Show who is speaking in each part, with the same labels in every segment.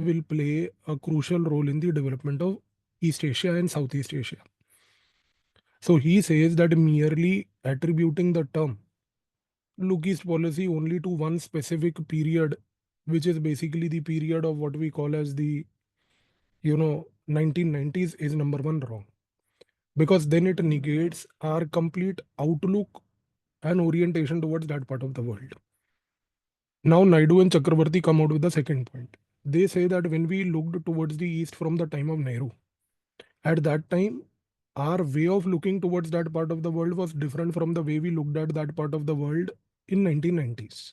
Speaker 1: will play a crucial role in the development of East Asia and Southeast Asia. So he says that merely attributing the term look East policy only to one specific period, which is basically the period of what we call as the 1990s, is number one wrong, because then it negates our complete outlook and orientation towards that part of the world. Now Naidu and Chakrabarti come out with the second point. They say that when we looked towards the east from the time of Nehru, at that time our way of looking towards that part of the world was different from the way we looked at that part of the world in 1990s.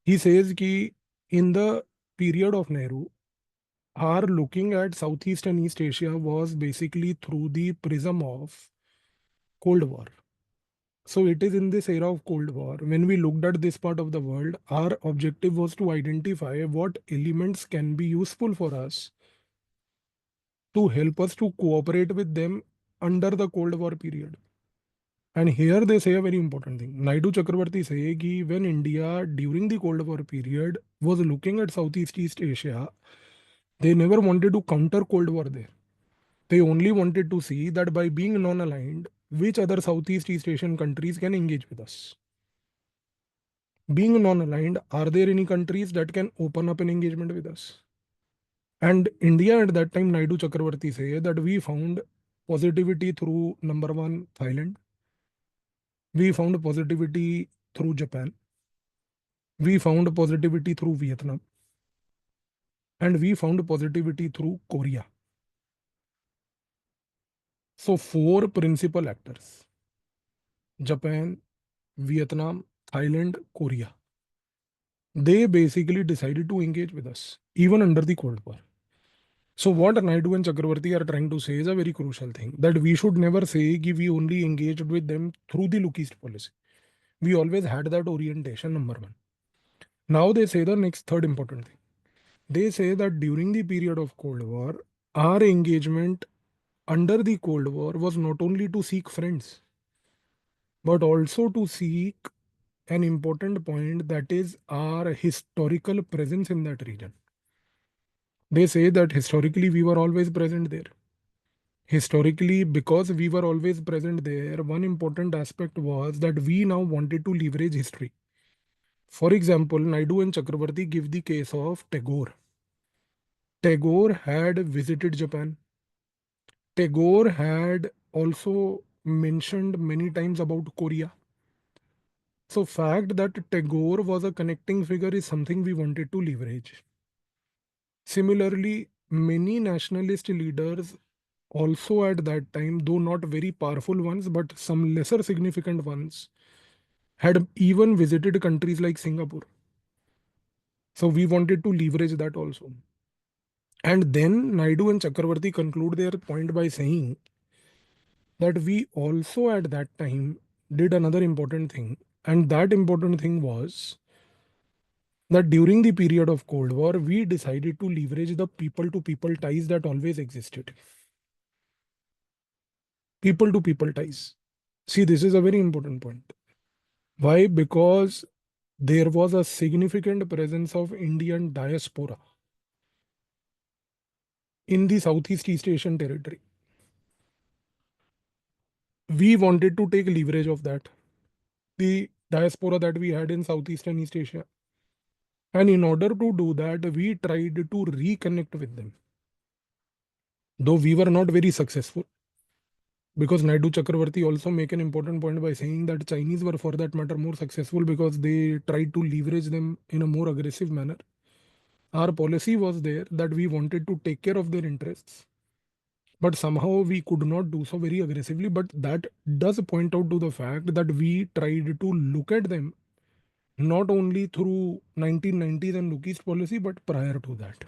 Speaker 1: He says ki in the period of Nehru, our looking at Southeast and East Asia was basically through the prism of Cold War. So it is in this era of Cold War, when we looked at this part of the world, our objective was to identify what elements can be useful for us to help us to cooperate with them under the Cold War period. And here they say a very important thing. Naidu Chakrabarti say कि when India during the Cold War period was looking at Southeast East Asia, they never wanted to counter Cold War there. They only wanted to see that by being non-aligned, which other Southeast East Asian countries can engage with us. Being non-aligned, are there any countries that can open up an engagement with us? And India at that time, Naidu Chakrabarti say that we found positivity through number one, Thailand. We found positivity through Japan. We found positivity through Vietnam. And we found positivity through Korea. So 4 principal actors: Japan, Vietnam, Thailand, Korea. They basically decided to engage with us, even under the Cold War. So what Naidu and Chakravarti are trying to say is a very crucial thing, that we should never say that we only engaged with them through the look East policy. We always had that orientation, number one. Now they say the next third important thing. They say that during the period of Cold War, our engagement under the Cold War was not only to seek friends, but also to seek an important point, that is our historical presence in that region. They say that historically we were always present there. Historically, because we were always present there, one important aspect was that we now wanted to leverage history. For example, Naidu and Chakrabarti give the case of Tagore. Tagore had visited Japan. Tagore had also mentioned many times about Korea. So fact that Tagore was a connecting figure is something we wanted to leverage. Similarly, many nationalist leaders also at that time, though not very powerful ones, but some lesser significant ones, had even visited countries like Singapore. So we wanted to leverage that also. And then Naidu and Chakravarti conclude their point by saying that we also at that time did another important thing. And that important thing was that during the period of Cold War, we decided to leverage the people-to-people ties that always existed. People-to-people ties. See, this is a very important point. Why? Because there was a significant presence of Indian diaspora in the Southeast East Asian territory. We wanted to take leverage of that, the diaspora that we had in Southeast and East Asia. And in order to do that, we tried to reconnect with them. Though we were not very successful, because Naidu Chakravarti also make an important point by saying that Chinese were for that matter more successful because they tried to leverage them in a more aggressive manner. Our policy was there that we wanted to take care of their interests, but somehow we could not do so very aggressively. But that does point out to the fact that we tried to look at them not only through 1990s and look East policy, but prior to that.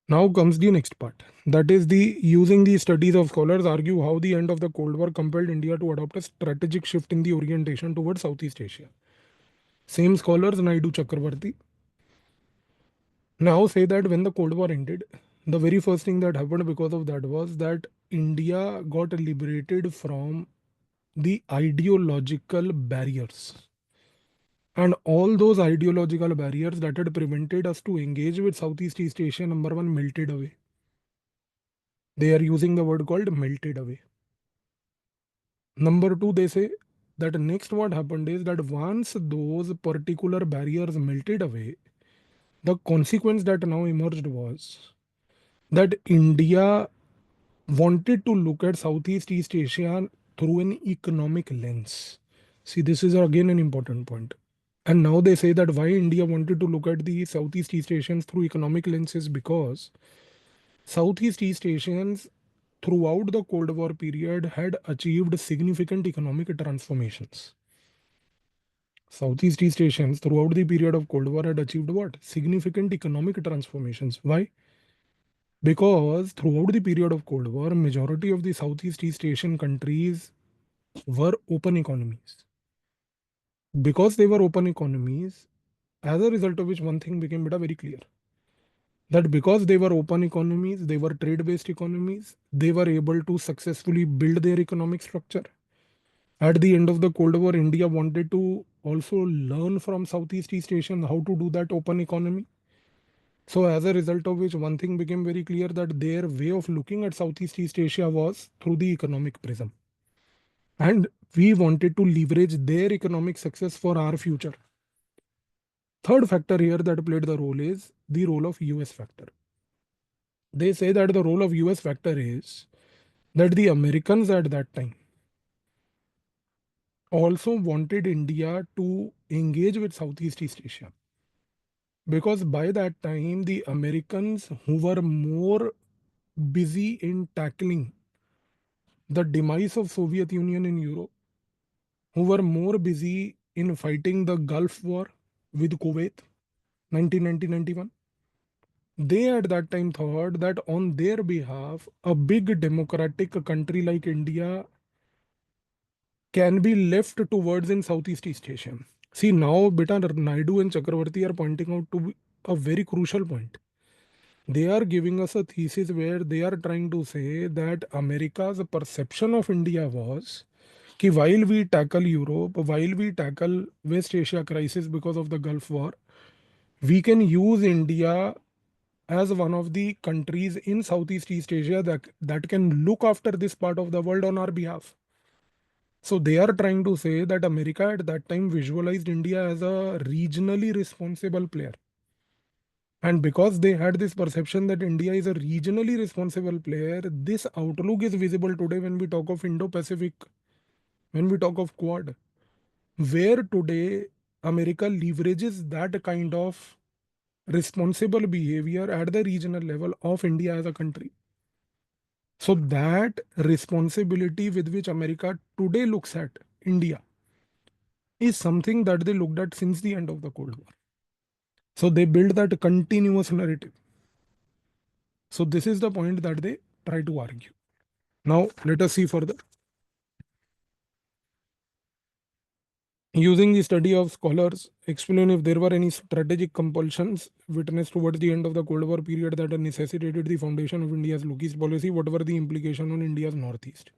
Speaker 1: Now comes the next part. That is the using the studies of scholars argue how the end of the Cold War compelled India to adopt a strategic shift in the orientation towards Southeast Asia. Same scholars, Naidu Chakravarti, now say that when the Cold War ended, the very first thing that happened because of that was that India got liberated from the ideological barriers. And all those ideological barriers that had prevented us to engage with Southeast Asia, number one, melted away. They are using the word called melted away. Number two, they say that next what happened is that once those particular barriers melted away, the consequence that now emerged was that India wanted to look at Southeast East Asia through an economic lens. See, this is again an important point. And now they say that why India wanted to look at the Southeast East Asians through economic lenses, because Southeast East Asians throughout the Cold War period had achieved significant economic transformations. Southeast East Asians throughout the period of Cold War had achieved what? Significant economic transformations. Why? Because throughout the period of Cold War, majority of the Southeast East Asian countries were open economies. Because they were open economies, as a result of which one thing became very clear, that because they were open economies, they were trade-based economies, they were able to successfully build their economic structure. At the end of the Cold War, India wanted to also learn from Southeast East Asian how to do that open economy. So as a result of which one thing became very clear, that their way of looking at Southeast East Asia was through the economic prism. And we wanted to leverage their economic success for our future. Third factor here that played the role is the role of US factor. They say that the role of US factor is that the Americans at that time also wanted India to engage with Southeast East Asia. Because by that time, the Americans, who were more busy in tackling the demise of Soviet Union in Europe, who were more busy in fighting the Gulf War with Kuwait, 1990-91, they at that time thought that on their behalf, a big democratic country like India can be left towards in Southeast East Asia. See, now Beta Naidu and Chakravarti are pointing out to a very crucial point. They are giving us a thesis where they are trying to say that America's perception of India was that while we tackle Europe, while we tackle West Asia crisis because of the Gulf War, we can use India as one of the countries in Southeast East Asia that can look after this part of the world on our behalf. So they are trying to say that America at that time visualized India as a regionally responsible player. And because they had this perception that India is a regionally responsible player, this outlook is visible today when we talk of Indo-Pacific, when we talk of Quad, where today America leverages that kind of responsible behavior at the regional level of India as a country. So that responsibility with which America today looks at India is something that they looked at since the end of the Cold War. So they build that continuous narrative. So this is the point that they try to argue. Now let us see further. Using the study of scholars, explain if there were any strategic compulsions witnessed towards the end of the Cold War period that necessitated the foundation of India's Look East policy. What were the implications on India's Northeast?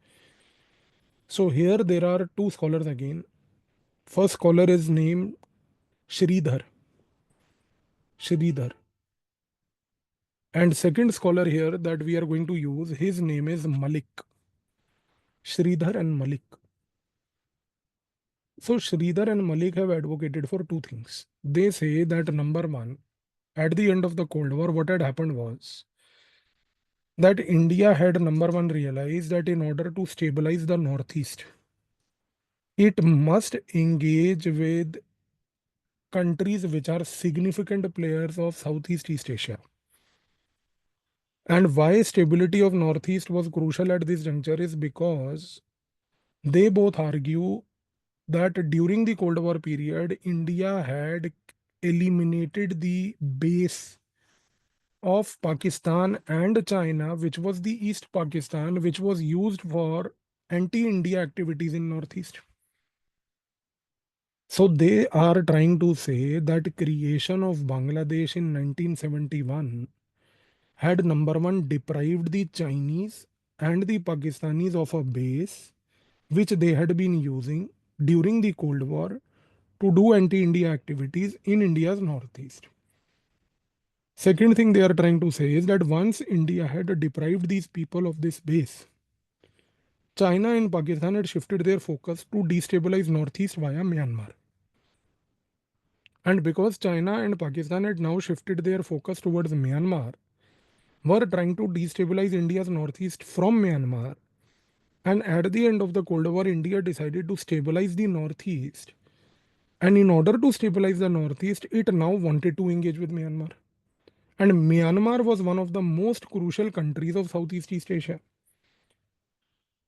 Speaker 1: So here there are two scholars again. First scholar is named Sridhar. Sridhar. And second scholar here that we are going to use, his name is Malik. Sridhar and Malik. So Sridhar and Malik have advocated for two things. They say that number one, at the end of the Cold War, what had happened was that India had number one realized that in order to stabilize the Northeast, it must engage with countries which are significant players of Southeast East Asia. And why stability of Northeast was crucial at this juncture is because they both argue that during the Cold War period, India had eliminated the base of Pakistan and China, which was the East Pakistan, which was used for anti-India activities in Northeast. So they are trying to say that creation of Bangladesh in 1971 had number one deprived the Chinese and the Pakistanis of a base which they had been using during the Cold War to do anti-India activities in India's northeast. Second thing they are trying to say is that once India had deprived these people of this base, China and Pakistan had shifted their focus to destabilize northeast via Myanmar. And because China and Pakistan had now shifted their focus towards Myanmar, were trying to destabilize India's northeast from Myanmar. And at the end of the Cold War, India decided to stabilize the northeast. And in order to stabilize the northeast, it now wanted to engage with Myanmar. And Myanmar was one of the most crucial countries of Southeast East Asia.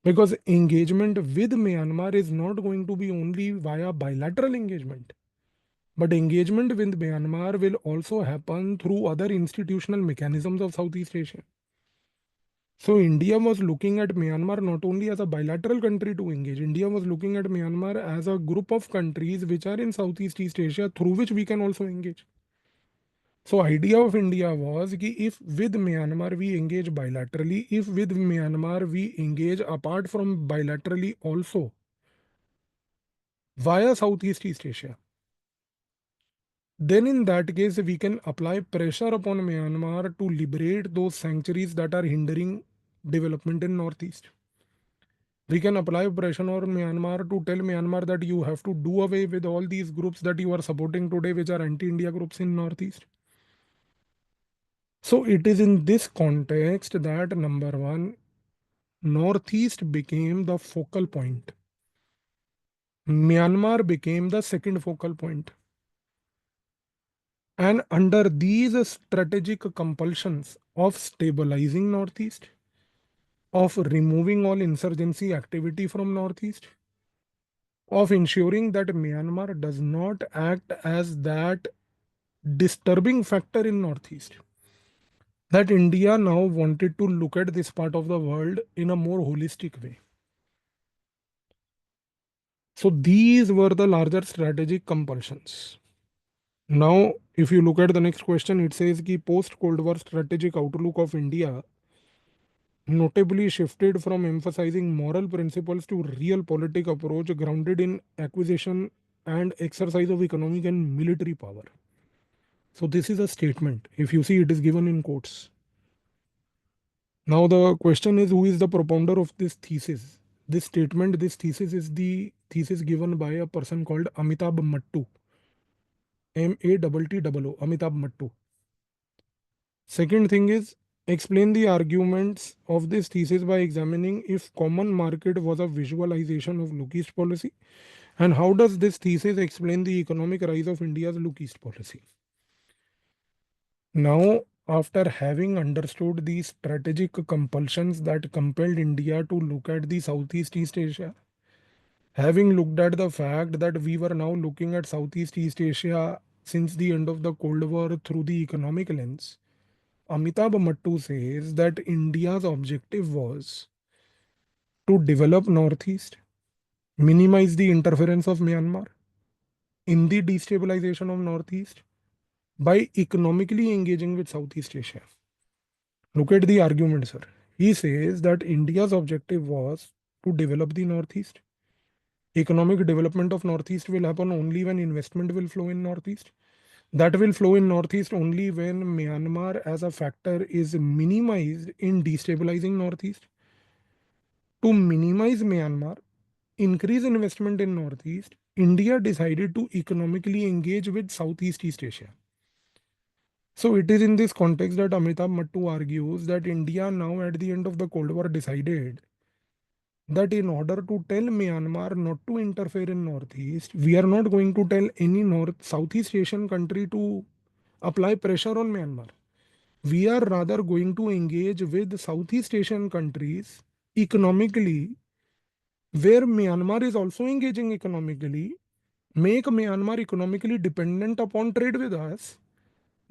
Speaker 1: Because engagement with Myanmar is not going to be only via bilateral engagement, but engagement with Myanmar will also happen through other institutional mechanisms of Southeast Asia. So India was looking at Myanmar not only as a bilateral country to engage, India was looking at Myanmar as a group of countries which are in Southeast East Asia through which we can also engage. So idea of India was that if with Myanmar we engage bilaterally, if with Myanmar we engage apart from bilaterally also via Southeast East Asia, then in that case we can apply pressure upon Myanmar to liberate those sanctuaries that are hindering development in Northeast. We can apply pressure on Myanmar to tell Myanmar that you have to do away with all these groups that you are supporting today, which are anti-India groups in Northeast. So it is in this context that number one, Northeast became the focal point. Myanmar became the second focal point. And under these strategic compulsions of stabilizing Northeast, of removing all insurgency activity from Northeast, of ensuring that Myanmar does not act as that disturbing factor in Northeast, that India now wanted to look at this part of the world in a more holistic way. So these were the larger strategic compulsions. Now, if you look at the next question, it says the post-Cold War strategic outlook of India notably shifted from emphasizing moral principles to realpolitik approach grounded in acquisition and exercise of economic and military power. So this is a statement. If you see, it is given in quotes. Now the question is, who is the propounder of this thesis? This statement, this thesis is the thesis given by a person called Amitabh Mattu. Matto, Amitabh Mattu. Second thing is, explain the arguments of this thesis by examining if common market was a visualization of look east policy, and how does this thesis explain the economic rise of India's look east policy. Now, after having understood the strategic compulsions that compelled India to look at the Southeast East Asia, having looked at the fact that we were now looking at Southeast East Asia since the end of the Cold War through the economic lens, Amitabh Mattu says that India's objective was to develop Northeast, minimize the interference of Myanmar in the destabilization of Northeast by economically engaging with Southeast Asia. Look at the argument, sir. He says that India's objective was to develop the Northeast. Economic development of Northeast will happen only when investment will flow in Northeast. That will flow in Northeast only when Myanmar as a factor is minimized in destabilizing Northeast. To minimize Myanmar, increase investment in Northeast, India decided to economically engage with Southeast East Asia. So it is in this context that Amitabh Mattu argues that India now at the end of the Cold War decided that in order to tell Myanmar not to interfere in Northeast, we are not going to tell any Southeast Asian country to apply pressure on Myanmar. We are rather going to engage with Southeast Asian countries economically, where Myanmar is also engaging economically, make Myanmar economically dependent upon trade with us,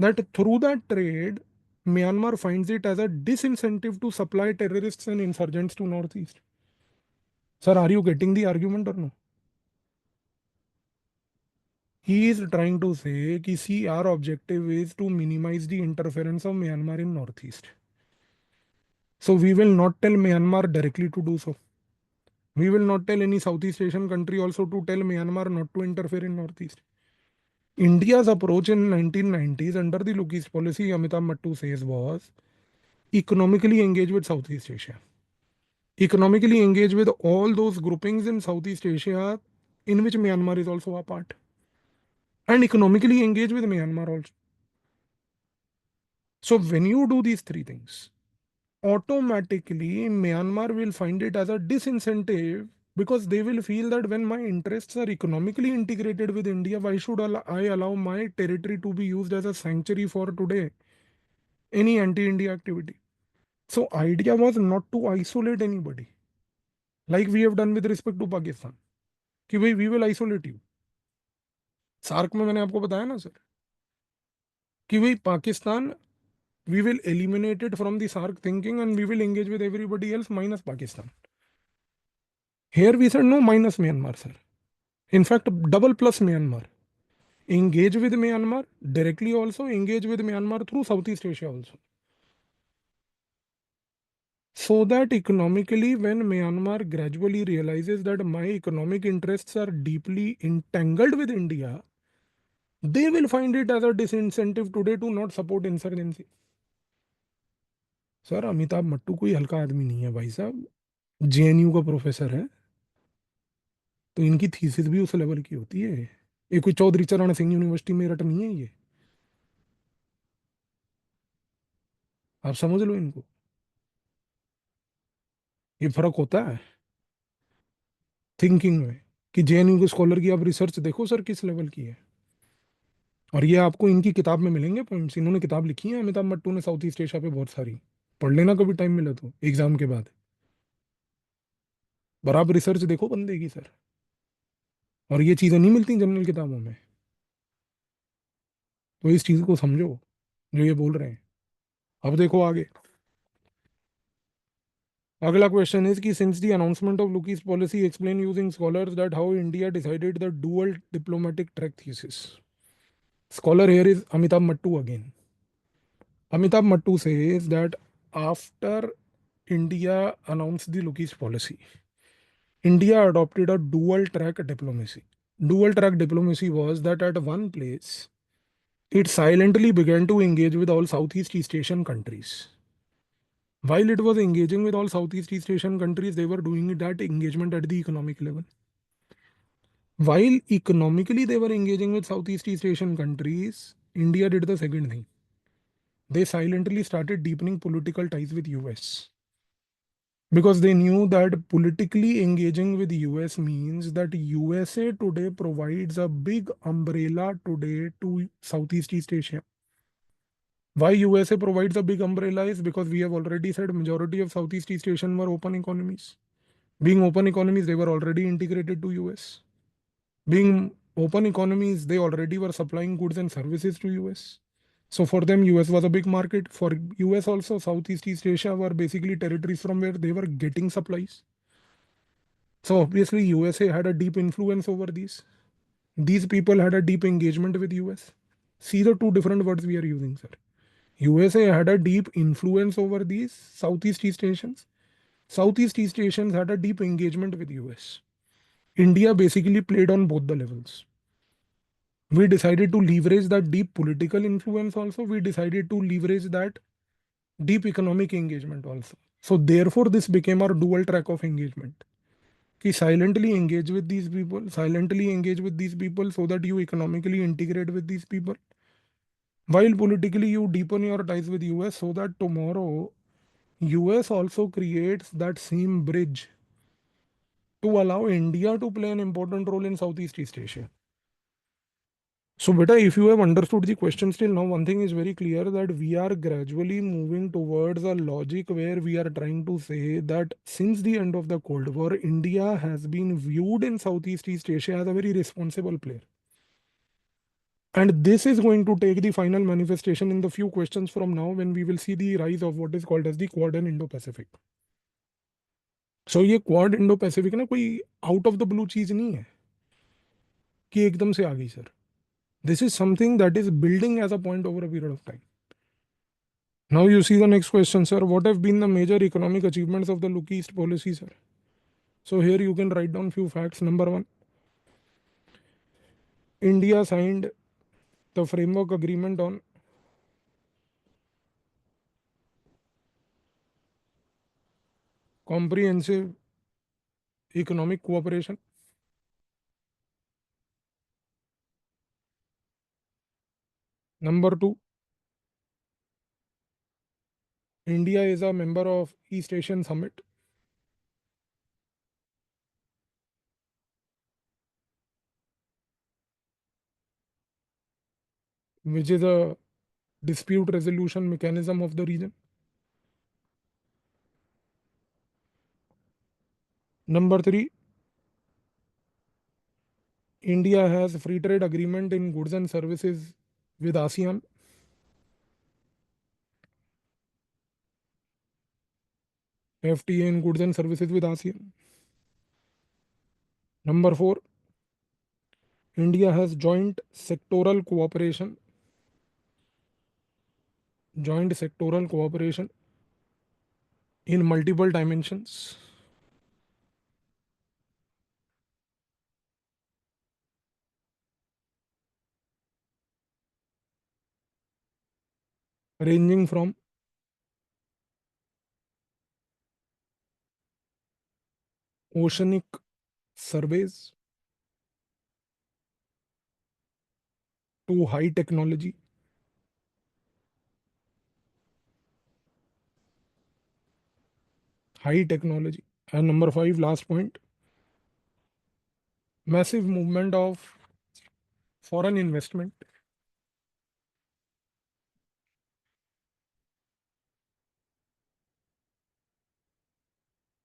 Speaker 1: that through that trade, Myanmar finds it as a disincentive to supply terrorists and insurgents to Northeast. Sir, are you getting the argument or no? He is trying to say that see, our objective is to minimize the interference of Myanmar in Northeast. So we will not tell Myanmar directly to do so. We will not tell any Southeast Asian country also to tell Myanmar not to interfere in Northeast. India's approach in 1990s under the Look East policy, Amitabh Mattu says, was economically engage with Southeast Asia. Economically engage with all those groupings in Southeast Asia in which Myanmar is also a part. And economically engage with Myanmar also. So when you do these three things, automatically Myanmar will find it as a disincentive because they will feel that when my interests are economically integrated with India, why should I allow my territory to be used as a sanctuary for today any anti-India activity? So idea was not to isolate anybody, like we have done with respect to Pakistan, कि भाई we will isolate you. SAARC में मैंने आपको बताया ना sir कि भाई Pakistan we will eliminate it from the SARC thinking and we will engage with everybody else minus Pakistan. Here we said no minus Myanmar, sir. In fact, double plus Myanmar. Engage with Myanmar directly also, engage with Myanmar through Southeast Asia also. So that economically, when Myanmar gradually realizes that my economic interests are deeply entangled with India, they will find it as a disincentive today to not support insurgency. Sir Amitabh Mattoo कोई हल्का आदमी नहीं है भाई साहब, JNU का professor है, तो इनकी थीसिस भी उस लेवल की होती है। ये कोई चौधरी चरण सिंह यूनिवर्सिटी में रट नहीं है ये, आप समझ लो इनको, ये फर्क होता है थिंकिंग में कि जेएनयू के स्कॉलर की आप रिसर्च देखो सर किस लेवल की है, और ये आपको इनकी किताब में मिलेंगे पॉइंट्स, इन्होंने किताब लिखी है अमिताभ मट्टू ने साउथ ईस्ट एशिया पे बहुत सारी, पढ़ लेना कभी टाइम मिले तो एग्जाम के बाद, पर आप रिसर्च देखो बंदे की सर, और ये चीज़ें नहीं मिलती जनरल किताबों में, तो इस चीज़ को समझो जो ये बोल रहे हैं। अब देखो आगे, अगला क्वेश्चन इज कि since the announcement of look east policy explain using scholars that how India decided the dual diplomatic track thesis. Scholar here is Amitabh Mattu again. Amitabh Mattu says that after India announced the Look East policy, India adopted a dual track diplomacy. Dual track diplomacy was that at one place, it silently began to engage with all Southeast East Asian countries. While it was engaging with all Southeast East Asian countries, they were doing that engagement at the economic level. While economically they were engaging with Southeast East Asian countries, India did the second thing. They silently started deepening political ties with US because they knew that politically engaging with US means that USA today provides a big umbrella today to Southeast East Asia. Why USA provides a big umbrella is because we have already said majority of Southeast East Asian were open economies. Being open economies, they were already integrated to US. Being open economies, they already were supplying goods and services to US. So for them, US was a big market. For US also, Southeast East Asia were basically territories from where they were getting supplies. So obviously, USA had a deep influence over these. These people had a deep engagement with US. See the two different words we are using, sir. USA had a deep influence over these Southeast East Asians. Southeast East Asians had a deep engagement with US. India basically played on both the levels. We decided to leverage that deep political influence also. We decided to leverage that deep economic engagement also. So therefore, this became our dual track of engagement. Ki silently engage with these people, silently engage with these people so that you economically integrate with these people. While politically you deepen your ties with US so that tomorrow US also creates that same bridge to allow India to play an important role in Southeast East Asia. So, beta, if you have understood the question still now, one thing is very clear that we are gradually moving towards a logic where we are trying to say that since the end of the Cold War, India has been viewed in Southeast East Asia as a very responsible player. And this is going to take the final manifestation in the few questions from now when we will see the rise of what is called as the Quad and Indo-Pacific. So, ये Quad Indo-Pacific ना कोई out of the blue चीज नहीं है कि एकदम से आ गई sir. This is something that is building as a point over a period of time. Now you see the next question, sir. What have been the major economic achievements of the Look East policy, sir? So here you can write down few facts. Number one, India signed the framework agreement on comprehensive economic cooperation. Number two, India is a member of East Asian Summit. Which is a dispute resolution mechanism of the region. Number three, India has free trade agreement in goods and services with ASEAN. FTA in goods and services with ASEAN. Number four, India has joint sectoral cooperation in multiple dimensions, ranging from oceanic surveys to high technology. And number five, last point, massive movement of foreign investment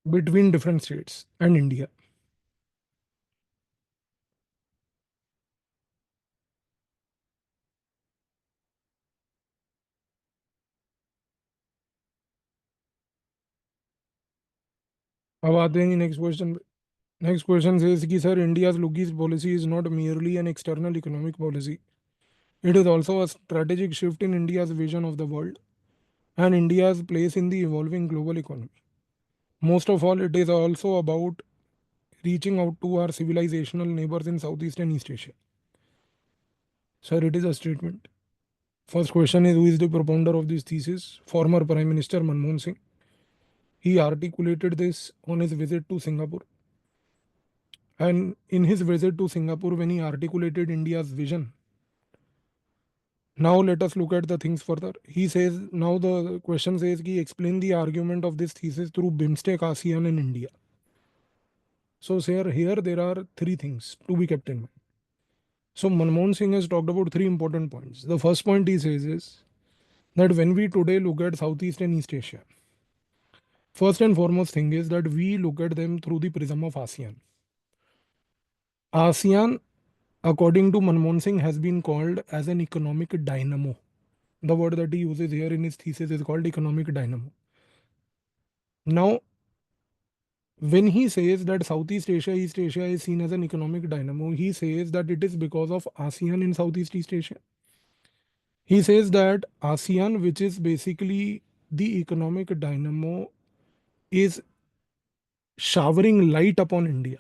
Speaker 1: between different states and India. अब आते हैं next question. Next question says कि sir, India's Lugis policy is not merely an external economic policy. It is also a strategic shift in India's vision of the world and India's place in the evolving global economy. Most of all, it is also about reaching out to our civilizational neighbors in Southeast and East Asia. Sir, it is a statement. First question is, who is the propounder of this thesis? Former Prime Minister Manmohan Singh. He articulated this on his visit to Singapore. And in his visit to Singapore, when he articulated India's vision, now let us look at the things further. He says, now the question says, he explain the argument of this thesis through BIMSTEC, ASEAN and India. So sir, here there are three things to be kept in mind. So Manmohan Singh has talked about three important points. The first point he says is that when we today look at Southeast and East Asia, first and foremost thing is that we look at them through the prism of ASEAN. ASEAN, according to Manmohan Singh, has been called as an economic dynamo. The word that he uses here in his thesis is called economic dynamo. Now, when he says that Southeast Asia, East Asia is seen as an economic dynamo, he says that it is because of ASEAN in Southeast East Asia. He says that ASEAN, which is basically the economic dynamo, is showering light upon India.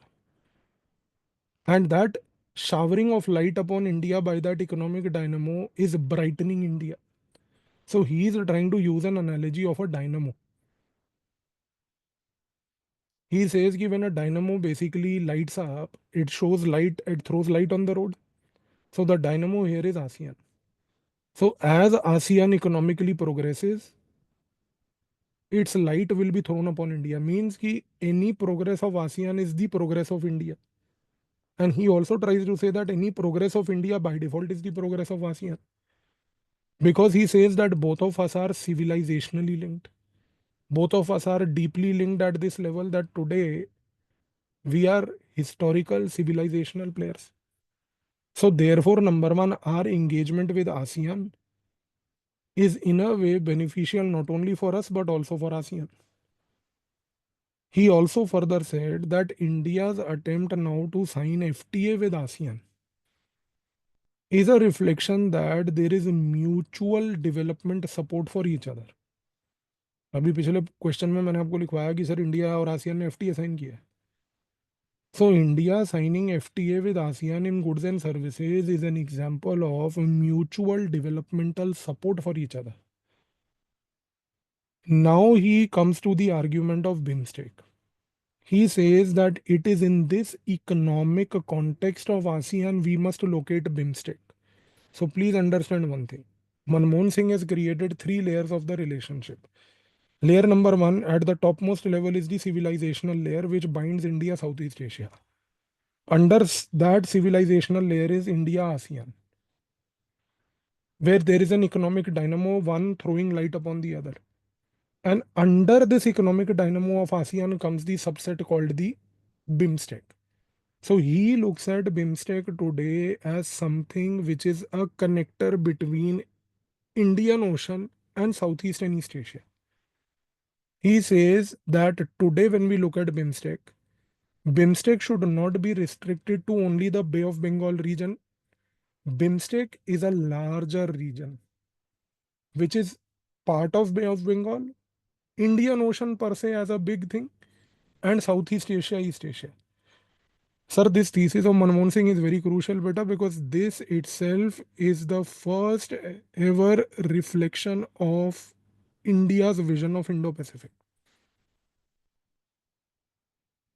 Speaker 1: And that showering of light upon India by that economic dynamo is brightening India. So he is trying to use an analogy of a dynamo. He says that when a dynamo basically lights up, it shows light, it throws light on the road. So the dynamo here is ASEAN. So as ASEAN economically progresses, its light will be thrown upon India. Means that any progress of ASEAN is the progress of India. And he also tries to say that any progress of India by default is the progress of ASEAN. Because he says that both of us are civilizationally linked. Both of us are deeply linked at this level that today we are historical civilizational players. So therefore, number one, our engagement with ASEAN is in a way beneficial not only for us but also for ASEAN. He also further said that India's attempt now to sign FTA with ASEAN is a reflection that there is a mutual development support for each other. अभी पिछले question में मैंने आपको लिखवाया कि sir India और ASEAN ने FTA sign किया है. So India signing FTA with ASEAN in goods and services is an example of mutual developmental support for each other. Now he comes to the argument of BIMSTEC. He says that it is in this economic context of ASEAN we must locate BIMSTEC. So please understand one thing. Manmohan Singh has created three layers of the relationship. Layer number one, at the topmost level, is the civilizational layer which binds India, Southeast Asia. Under that civilizational layer is India, ASEAN, where there is an economic dynamo, one throwing light upon the other. And under this economic dynamo of ASEAN comes the subset called the BIMSTEC. So he looks at BIMSTEC today as something which is a connector between Indian Ocean and Southeast and East Asia. He says that today when we look at BIMSTEC, BIMSTEC should not be restricted to only the Bay of Bengal region. BIMSTEC is a larger region, which is part of Bay of Bengal, Indian Ocean per se as a big thing, and Southeast Asia, East Asia. Sir, this thesis of Manmohan Singh is very crucial, beta, because this itself is the first ever reflection of India's vision of Indo-Pacific.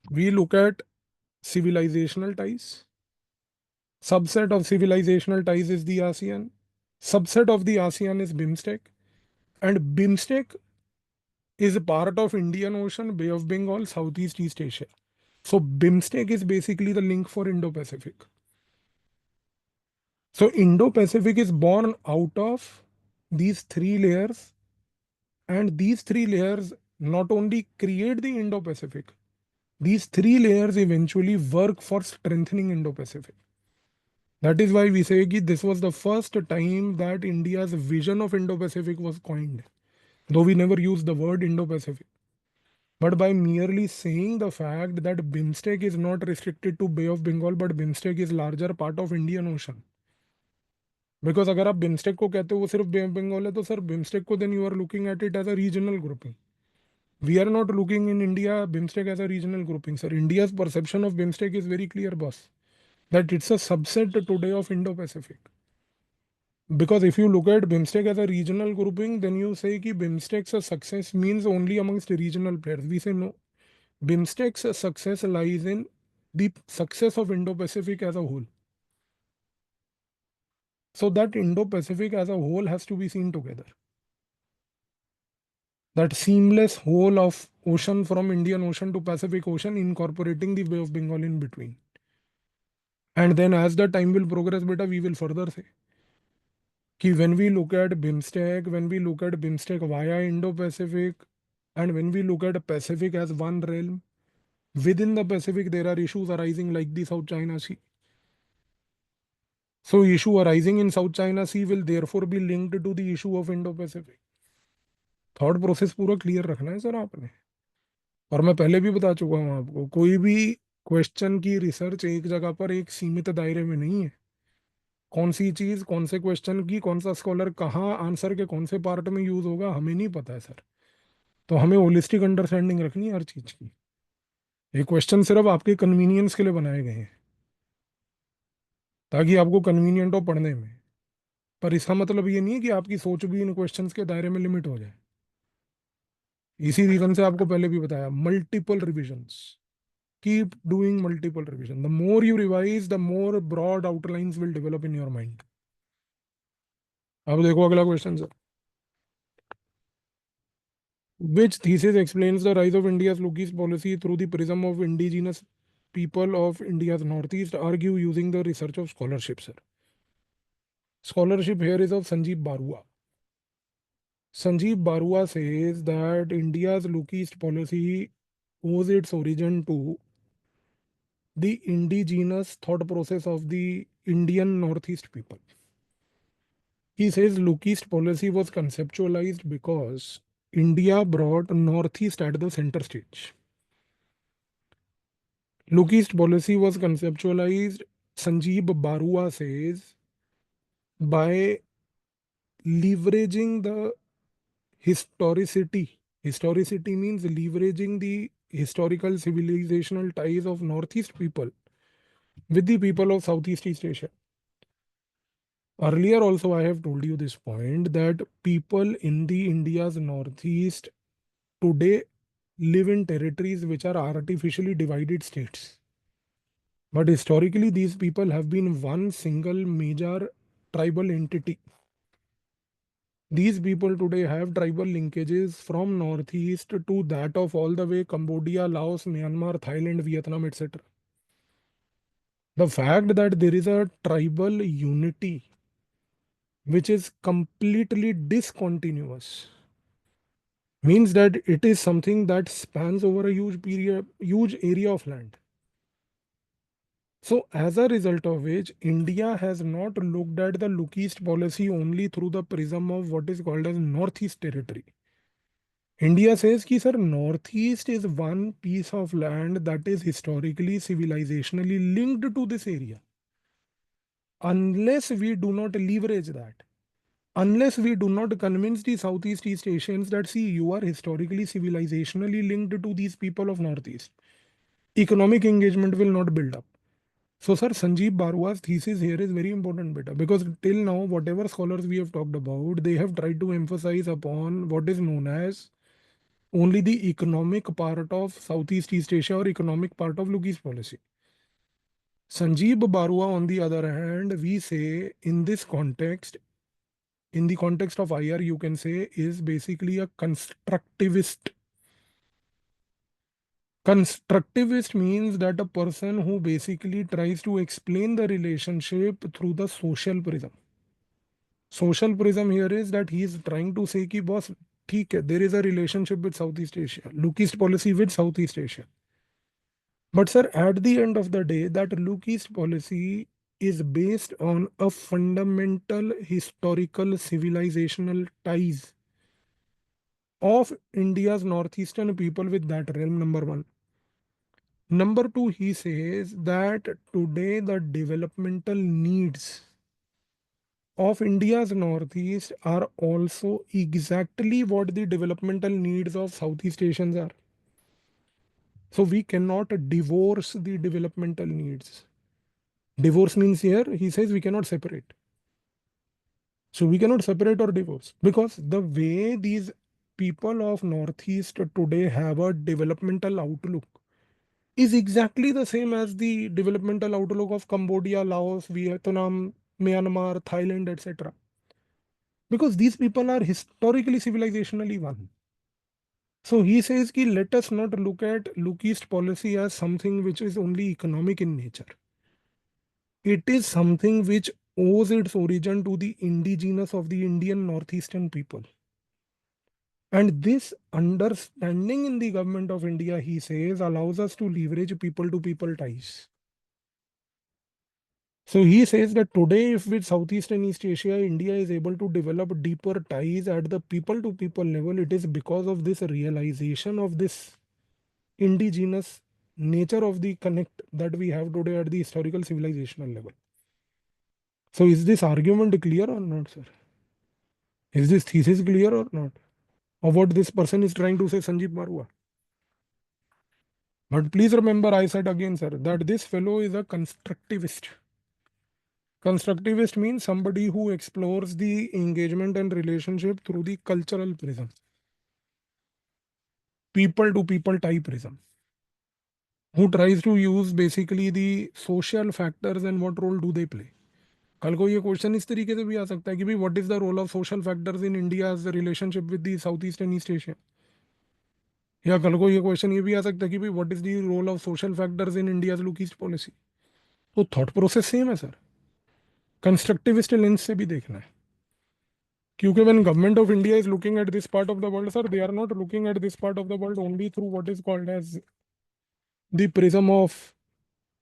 Speaker 1: We look at civilizational ties. Subset of civilizational ties is the ASEAN. Subset of the ASEAN is BIMSTEC. And BIMSTEC is a part of Indian Ocean, Bay of Bengal, Southeast East Asia. So BIMSTEC is basically the link for Indo-Pacific. So Indo-Pacific is born out of these three layers, and these three layers not only create the Indo-Pacific, these three layers eventually work for strengthening Indo-Pacific. That is why we say that this was the first time that India's vision of Indo-Pacific was coined, though we never used the word Indo-Pacific. But by merely saying the fact that BIMSTEC is not restricted to Bay of Bengal, but BIMSTEC is larger part of Indian Ocean. Because अगर आप BIMSTEC को कहते हो वो सिर्फ Bay of Bengal है, तो sir BIMSTEC को then you are looking at it as a regional grouping. We are not looking in India BIMSTEC as a regional grouping, sir. India's perception of BIMSTEC is very clear, boss, that it's a subset today of Indo-Pacific. Because if you look at BIMSTEC as a regional grouping, then you say that BIMSTEC's success means only amongst regional players. We say no. BIMSTEC's success lies in the success of Indo-Pacific as a whole. So that Indo-Pacific as a whole has to be seen together. That seamless whole of ocean from Indian Ocean to Pacific Ocean, incorporating the Bay of Bengal in between. And then as the time will progress, beta, we will further say that when we look at BIMSTEC via Indo-Pacific, and when we look at Pacific as one realm, within the Pacific there are issues arising like the South China Sea. So issue arising in South China Sea will therefore be linked to the issue of Indo-Pacific. Thought process पूरा clear रखना है sir आपने. और मैं पहले भी बता चुका हूँ आपको, कोई भी क्वेश्चन की रिसर्च एक जगह पर एक सीमित दायरे में नहीं है. कौन सी चीज कौन से क्वेश्चन की कौन सा स्कॉलर कहाँ आंसर के कौन से पार्ट में यूज होगा हमें नहीं पता है सर. तो हमें होलिस्टिक अंडरस्टैंडिंग रखनी है हर चीज की. ये क्वेश्चन सिर्फ आपके कन्वीनियंस के लिए बनाए गए हैं ताकि आपको कन्वीनियंट हो पढ़ने में. पर इसका मतलब ये नहीं है कि आपकी सोच भी इन क्वेश्चंस के दायरे में लिमिट हो जाए. इसी रीजन से आपको पहले भी बताया, multiple revisions. Keep doing multiple revision. The more you revise, the more broad outlines will develop in your mind. अब देखो अगला question sir. Which thesis explains the rise of India's Lukis policy through the prism of indigenous people of India's northeast? Argue using the research of scholarship, sir. Scholarship here is of Sanjeev Barua. Sanjeev Barua says that India's Lukis policy owes its origin to the indigenous thought process of the Indian northeast people. He says Lukist policy was conceptualized because India brought Northeast at the center stage. Lukist policy was conceptualized, Sanjeev Barua says, by leveraging the historicity. Historicity means leveraging the historical civilizational ties of Northeast people with the people of Southeast Asia. Earlier also I have told you this point that people in the India's Northeast today live in territories which are artificially divided states. But historically, these people have been one single major tribal entity. These people today have tribal linkages from Northeast to that of all the way Cambodia, Laos, Myanmar, Thailand, Vietnam, etc. The fact that there is a tribal unity which is completely discontinuous means that it is something that spans over a huge period, huge area of land. So, as a result of which, India has not looked at the Look East policy only through the prism of what is called as Northeast territory. India says कि sir, Northeast is one piece of land that is historically, civilizationally linked to this area. Unless we do not leverage that, unless we do not convince the Southeast East Asians that see, you are historically, civilizationally linked to these people of Northeast, economic engagement will not build up. So, sir, Sanjeev Barua's thesis here is very important, beta, because till now, whatever scholars we have talked about, they have tried to emphasize upon what is known as only the economic part of Southeast East Asia or economic part of Look East policy. Sanjeev Barua, on the other hand, we say in this context, in the context of IR, you can say is basically a constructivist. Constructivist means that a person who basically tries to explain the relationship through the social prism. Social prism here is that he is trying to say कि boss ठीक है, there is a relationship with Southeast Asia, Look East policy with Southeast Asia. But sir, at the end of the day, that Look East policy is based on a fundamental historical civilizational ties of India's northeastern people with that realm, number one. Number two, he says that today the developmental needs of India's Northeast are also exactly what the developmental needs of Southeast Asians are. So we cannot divorce the developmental needs. Divorce means here, he says we cannot separate. So we cannot separate or divorce because the way these people of Northeast today have a developmental outlook is exactly the same as the developmental outlook of Cambodia, Laos, Vietnam, Myanmar, Thailand, etc. Because these people are historically civilizationally one. So he says ki let us not look at Look East policy as something which is only economic in nature. It is something which owes its origin to the indigenous of the Indian Northeastern people. And this understanding in the government of India, he says, allows us to leverage people to people ties. So he says that today, if with Southeast and East Asia, India is able to develop deeper ties at the people to people level, it is because of this realization of this indigenous nature of the connect that we have today at the historical civilizational level. So is this argument clear or not, sir? Is this thesis clear or not? Of what this person is trying to say, Sanjeev Barua? But please remember, I said again, sir, that this fellow is a constructivist. Constructivist means somebody who explores the engagement and relationship through the cultural prism, people to people type prism, who tries to use basically the social factors and what role do they play. कल को ये question इस तरीके से भी आ सकता है कि भाई what is the role of social factors in India's relationship with the south east and east Asia, या कल को ये क्वेश्चन ये भी आ सकता है कि भाई what is the role of social factors in India's look east policy. तो थॉट प्रोसेस सेम है सर, कंस्ट्रक्टिविस्ट लेंस से भी देखना है. क्योंकि when government of India is looking at this part of the world, sir, they are not looking at this part of the world only through what is called as the prism of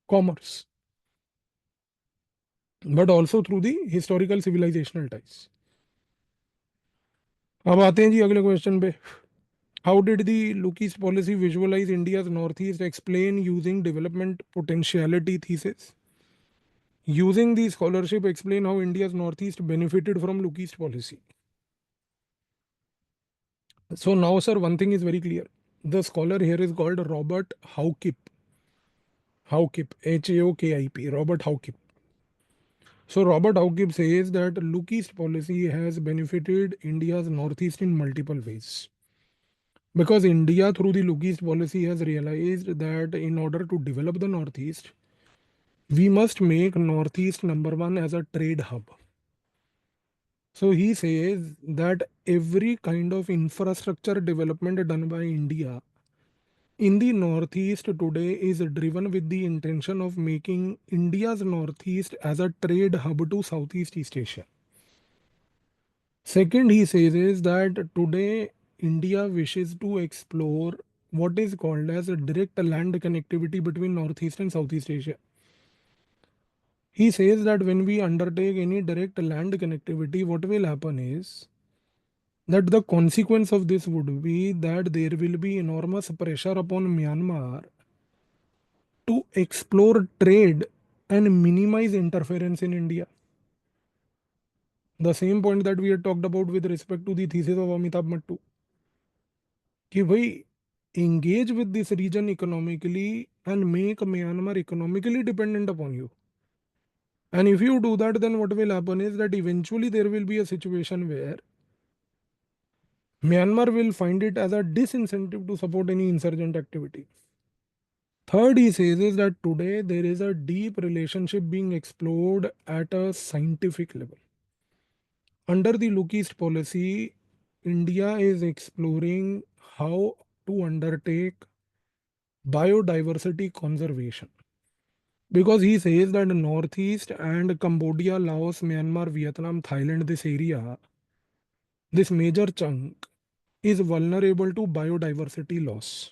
Speaker 1: commerce, but also through the historical civilizational ties. अब आते हैं जी अगले question पे. How did the Look East policy visualize India's Northeast? Explain using development potentiality thesis. Using the scholarship, explain how India's Northeast benefited from Look East policy. So now, sir, one thing is very clear. The scholar here is called Robert Haukip. Haukip, Haukip, Robert Haukip. So Robert Haukip says that Look East policy has benefited India's Northeast in multiple ways. Because India, through the Look East policy, has realized that in order to develop the Northeast, we must make Northeast number one as a trade hub. So he says that every kind of infrastructure development done by India in the Northeast today is driven with the intention of making India's Northeast as a trade hub to Southeast East Asia. Second, he says is that today India wishes to explore what is called as a direct land connectivity between Northeast and Southeast Asia. He says that when we undertake any direct land connectivity, what will happen is that the consequence of this would be that there will be enormous pressure upon Myanmar to explore trade and minimize interference in India. The same point that we had talked about with respect to the thesis of Amitabh Mattu. कि भाई engage with this region economically and make Myanmar economically dependent upon you. And if you do that, then what will happen is that eventually there will be a situation where Myanmar will find it as a disincentive to support any insurgent activity. Third, he says is that today there is a deep relationship being explored at a scientific level. Under the Look East policy, India is exploring how to undertake biodiversity conservation. Because he says that Northeast and Cambodia, Laos, Myanmar, Vietnam, Thailand, this area, this major chunk is vulnerable to biodiversity loss.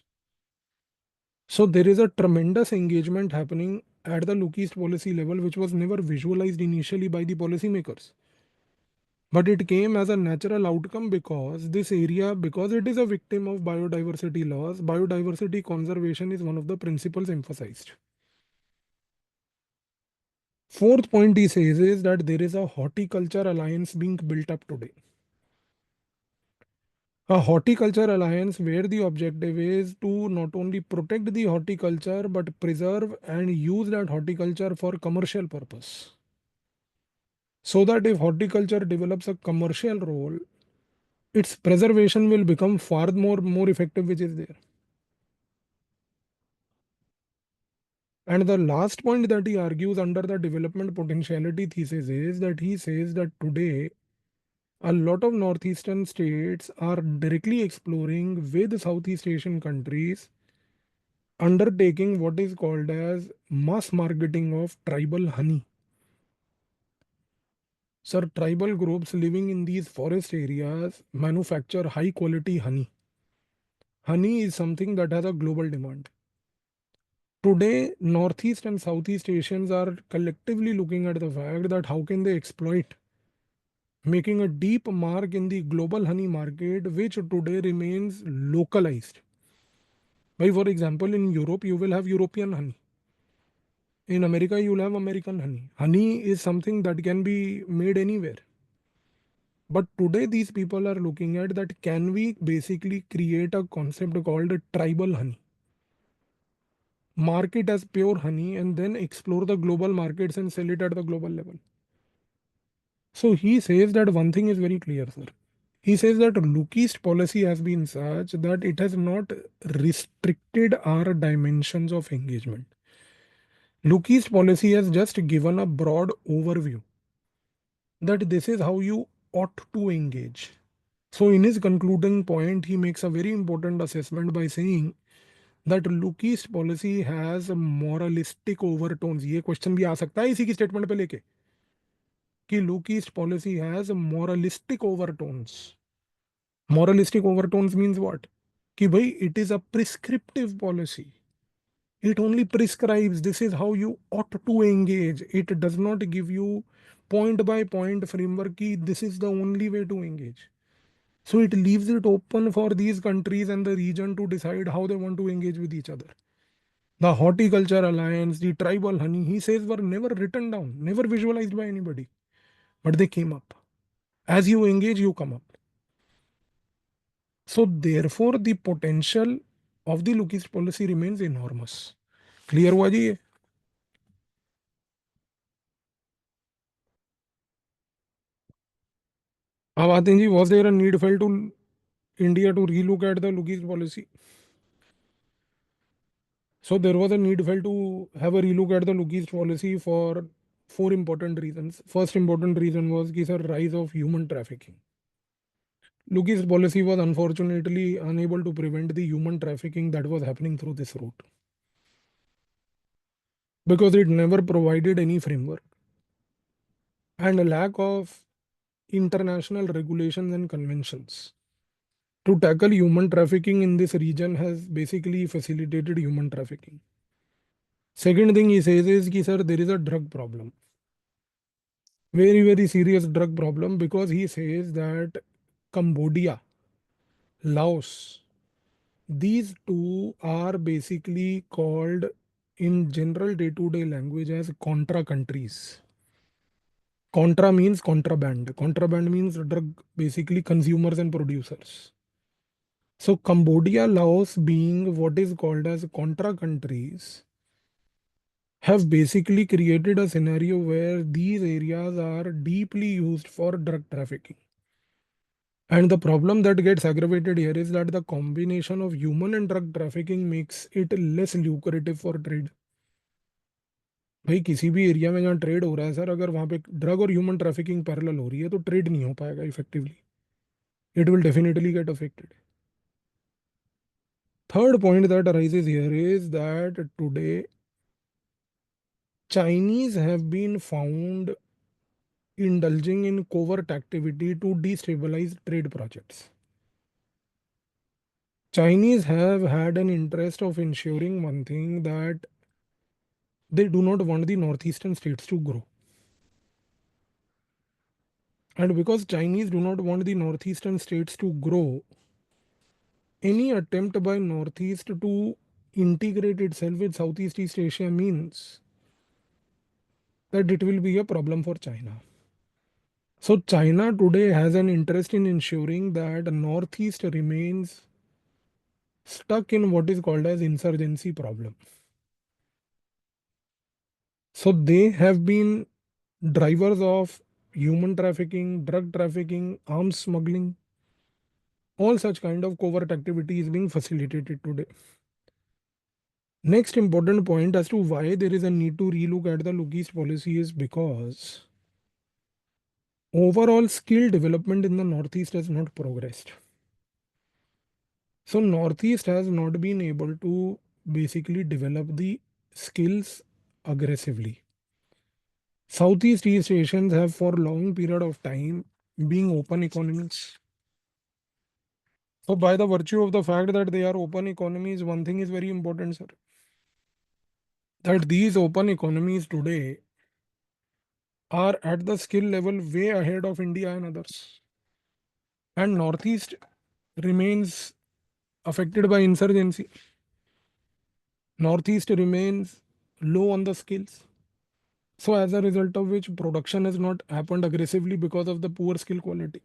Speaker 1: So there is a tremendous engagement happening at the Look East policy level, which was never visualized initially by the policymakers. But it came as a natural outcome because this area, because it is a victim of biodiversity loss, biodiversity conservation is one of the principles emphasized. Fourth point he says is that there is a horticulture alliance being built up today. A horticulture alliance where the objective is to not only protect the horticulture but preserve and use that horticulture for commercial purpose. So that if horticulture develops a commercial role, its preservation will become far more effective, which is there. And the last point that he argues under the development potentiality thesis is that he says that today a lot of northeastern states are directly exploring with Southeast Asian countries undertaking what is called as mass marketing of tribal honey. Sir, tribal groups living in these forest areas manufacture high quality honey. Honey is something that has a global demand. Today, Northeast and Southeast Asians are collectively looking at the fact that how can they exploit, making a deep mark in the global honey market, which today remains localized. By for example, in Europe, you will have European honey. In America, you will have American honey. Honey is something that can be made anywhere. But today, these people are looking at that can we basically create a concept called tribal honey? Market as pure honey and then explore the global markets and sell it at the global level. So he says that one thing is very clear, sir. He says that Look East policy has been such that it has not restricted our dimensions of engagement. Look East policy has just given a broad overview that this is how you ought to engage. So in his concluding point, he makes a very important assessment by saying that Look East policy has moralistic overtones. ये question भी आ सकता है इसी की statement पे लेके कि Look East policy has moralistic overtones. Moralistic overtones means what? कि भाई it is a prescriptive policy. It only prescribes this is how you ought to engage. It does not give you point by point framework ki this is the only way to engage. So it leaves it open for these countries and the region to decide how they want to engage with each other. The horticulture alliance, the tribal honey, he says were never written down, never visualized by anybody, but they came up. As you engage, you come up. So therefore, the potential of the look east policy remains enormous. Clear हुआ जी ये? अब आते हैं जी, was there a need felt to India to relook at the look east policy? So there was a need felt to have a relook at the look east policy for four important reasons. First important reason was the rise of human trafficking. Look east policy was unfortunately unable to prevent the human trafficking that was happening through this route because it never provided any framework, and a lack of international regulations and conventions to tackle human trafficking in this region has basically facilitated human trafficking. Second thing he says is कि sir, there is a drug problem, very very serious drug problem, because he says that Cambodia, Laos, these two are basically called in general day-to-day language as contra countries. Contra means contraband. Contraband means drug, basically consumers and producers. So Cambodia, Laos being what is called as contra countries have basically created a scenario where these areas are deeply used for drug trafficking. And the problem that gets aggravated here is that the combination of human and drug trafficking makes it less lucrative for trade. भाई किसी भी area में जहाँ trade हो रहा है sir, अगर वहाँ पे ड्रग और ह्यूमन ट्रैफिकिंग पैरेलल हो रही है तो ट्रेड नहीं हो पाएगा effectively. It will definitely get affected. Third point that arises here is that today Chinese have been found indulging in covert activity to destabilize trade projects. Chinese have had an interest of ensuring one thing, that they do not want the northeastern states to grow. And because Chinese do not want the northeastern states to grow, any attempt by Northeast to integrate itself with Southeast East Asia means that it will be a problem for China. So China today has an interest in ensuring that Northeast remains stuck in what is called as insurgency problem. So they have been drivers of human trafficking, drug trafficking, arms smuggling, all such kind of covert activity is being facilitated today. Next important point as to why there is a need to relook at the look east policy is because overall skill development in the Northeast has not progressed. So Northeast has not been able to basically develop the skills aggressively. Southeast East Asians have for long period of time being open economies. So by the virtue of the fact that they are open economies, one thing is very important, sir, that these open economies today are at the skill level way ahead of India and others. And Northeast remains affected by insurgency. Northeast remains low on the skills. So as a result of which production has not happened aggressively because of the poor skill quality.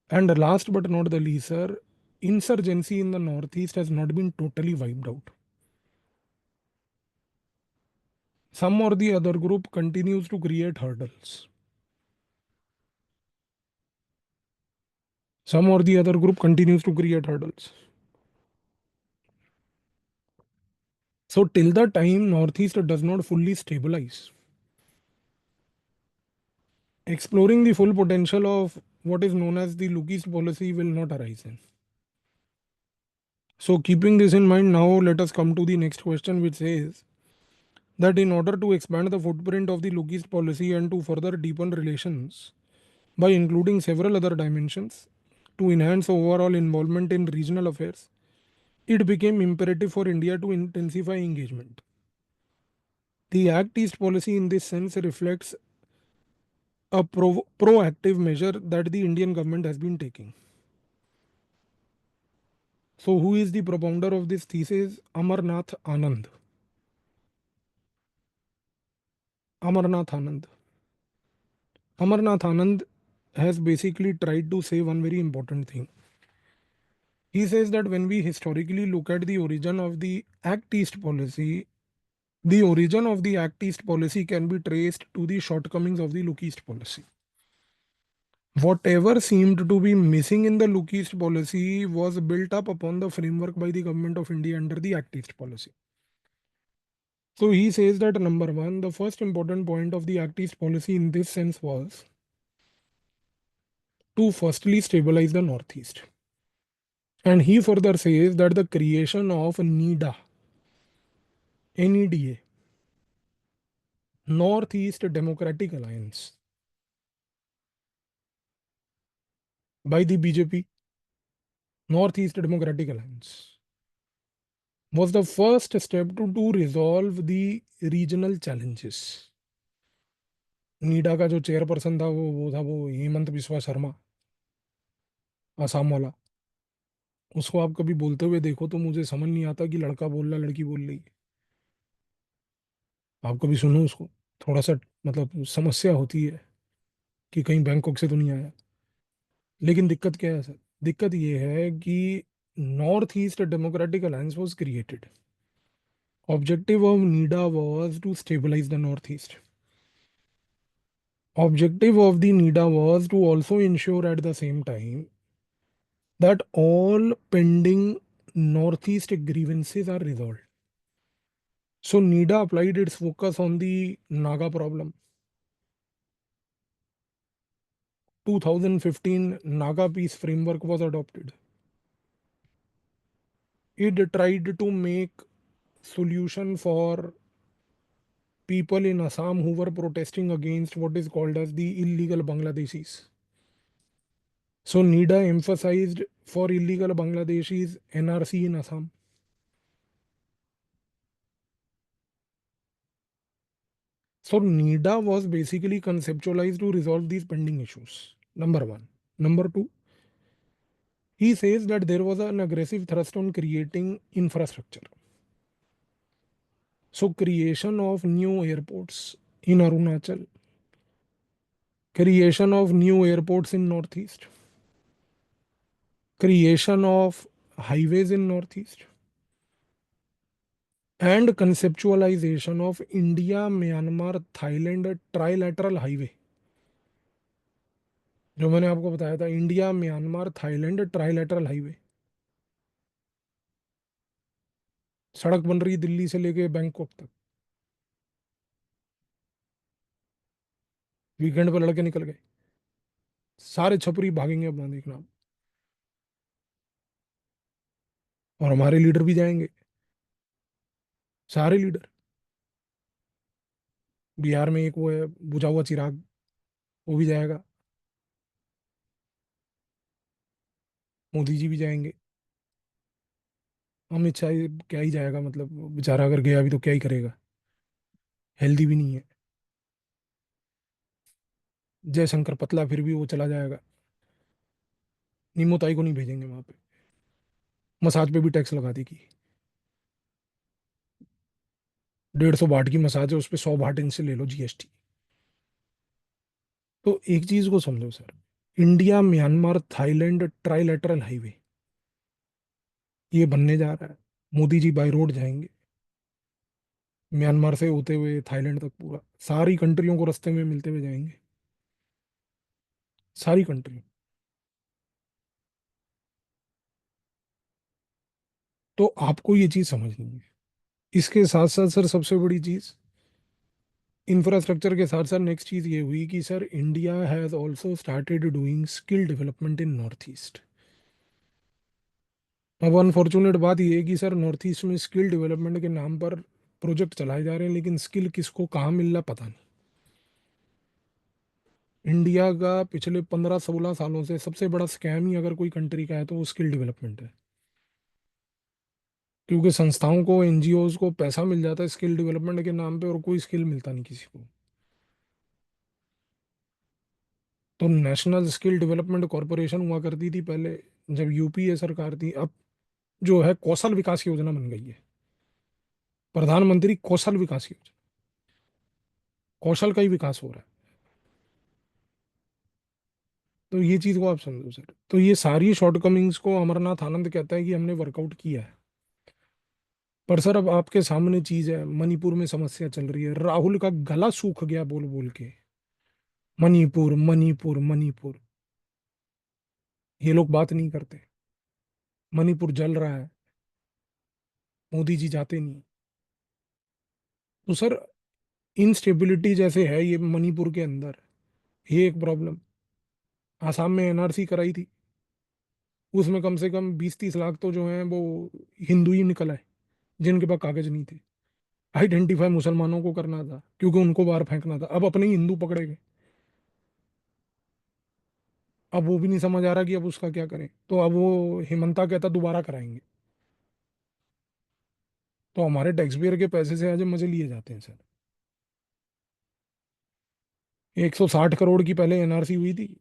Speaker 1: And last but not the least, sir, insurgency in the Northeast has not been totally wiped out. Some or the other group continues to create hurdles. Some or the other group continues to create hurdles. So till the time Northeast does not fully stabilize, exploring the full potential of what is known as the look east policy will not arise in. So keeping this in mind, now let us come to the next question, which says that in order to expand the footprint of the look east policy and to further deepen relations by including several other dimensions to enhance overall involvement in regional affairs, it became imperative for India to intensify engagement. The Act East policy in this sense reflects a proactive measure that the Indian government has been taking. So who is the propounder of this thesis? Amarnath Anand. Amarnath Anand. Amarnath Anand has basically tried to say one very important thing. He says that when we historically look at the origin of the Act East policy, the origin of the Act East policy can be traced to the shortcomings of the Look East policy. Whatever seemed to be missing in the Look East policy was built up upon the framework by the government of India under the Act East policy. So he says that number one, the first important point of the Act East policy in this sense was to firstly stabilize the Northeast. And he further says that the creation of NEDA, Northeast Democratic Alliance, by the BJP, Northeast Democratic Alliance, was the first step to resolve the regional challenges. नीडा का जो chairperson था वो था वो हेमंत बिस्वा शर्मा, आसाम वाला। उसको आप कभी बोलते हुए देखो तो मुझे समझ नहीं आता कि लड़का बोल रहा लड़की बोल रही है। आप कभी सुनो उसको, थोड़ा सा मतलब समस्या होती है कि कहीं बैंकॉक से तो नहीं आया। लेकिन दिक्कत क्या है सर? दिक्कत ये है कि north east democratic alliance was created. Objective of NEDA was to stabilise the north east. Objective of the NIDA was to also ensure at the same time that all pending Northeast grievances are resolved. So NIDA applied its focus on the Naga problem. 2015 Naga Peace Framework was adopted. It tried to make solution for people in Assam who were protesting against what is called as the illegal Bangladeshis. So NIDA emphasized for illegal Bangladeshis NRC in Assam. So NIDA was basically conceptualized to resolve these pending issues. Number one. Number two, he says that there was an aggressive thrust on creating infrastructure. So creation of new airports in Arunachal, creation of new airports in Northeast, creation of highways in Northeast, and conceptualization of India, Myanmar, Thailand trilateral highway. जो मैंने आपको बताया था, India Myanmar Thailand trilateral highway. सड़क बन रही दिल्ली से लेके बैंकॉक तक। वीकेंड पर लड़के निकल गए, सारे छपरी भागेंगे अपना देखना। और हमारे लीडर भी जाएंगे, सारे लीडर। बिहार में एक वो है बुझा हुआ चिराग, वो भी जाएगा। मोदी जी भी जाएंगे। अमित शाह क्या ही जाएगा, मतलब बेचारा अगर गया भी तो क्या ही करेगा, हेल्दी भी नहीं है। जयशंकर पतला, फिर भी वो चला जाएगा। नीमोताई को नहीं भेजेंगे वहां पे। मसाज पे भी टैक्स लगा देगी। 150 बाट की मसाज है, उस पर 100 बाट इनसे ले लो जीएसटी। तो एक चीज को समझो sir, India Myanmar Thailand trilateral highway ये बनने जा रहा है। मोदी जी बाय रोड जाएंगे, म्यांमार से होते हुए थाईलैंड तक, पूरा सारी कंट्रियों को रास्ते में मिलते हुए जाएंगे, सारी कंट्री। तो आपको ये चीज समझनी है। इसके साथ साथ सर सबसे बड़ी चीज इंफ्रास्ट्रक्चर के साथ साथ नेक्स्ट चीज ये हुई कि sir India has also started doing skill development in north east. अब अनफॉर्चुनेट बात ये है कि सर नॉर्थ ईस्ट में स्किल डेवलपमेंट के नाम पर प्रोजेक्ट चलाए जा रहे हैं, लेकिन स्किल किसको कहाँ मिल रहा पता नहीं। इंडिया का पिछले 15-16 सालों से सबसे बड़ा स्कैम ही अगर कोई कंट्री का है तो वो स्किल डेवलपमेंट है। क्योंकि संस्थाओं को, एनजीओज को पैसा मिल जाता है स्किल डेवलपमेंट के नाम पे, और कोई स्किल मिलता नहीं किसी को। तो नेशनल स्किल डेवलपमेंट कॉरपोरेशन हुआ करती थी पहले, जब यूपीए सरकार थी। अब जो है कौशल विकास योजना बन गई है, प्रधानमंत्री कौशल विकास योजना। कौशल का ही विकास हो रहा है। तो ये चीज को आप समझो सर। तो ये सारी शॉर्टकमिंग्स को अमरनाथ आनंद कहता है कि हमने वर्कआउट किया है। पर सर अब आपके सामने चीज है, मणिपुर में समस्या चल रही है, राहुल का गला सूख गया बोल बोल के, मणिपुर मणिपुर मणिपुर। ये लोग बात नहीं करते। मणिपुर जल रहा है, मोदी जी जाते नहीं। तो सर इनस्टेबिलिटी जैसे है ये मणिपुर के अंदर, ये एक प्रॉब्लम। आसाम में एनआरसी कराई थी, उसमें कम से कम 20-30 लाख तो जो हैं वो हिंदू ही निकल आए, जिनके पास कागज नहीं थे। आइडेंटिफाई मुसलमानों को करना था क्योंकि उनको बाहर फेंकना था, अब अपने ही हिंदू पकड़े गए। अब वो भी नहीं समझ आ रहा कि अब उसका क्या करें, तो अब वो हिमंता कहता दोबारा कराएंगे। तो हमारे टैक्स पेयर के पैसे से आज मजे लिए जाते हैं सर। 160 करोड़ की पहले एनआरसी हुई थी,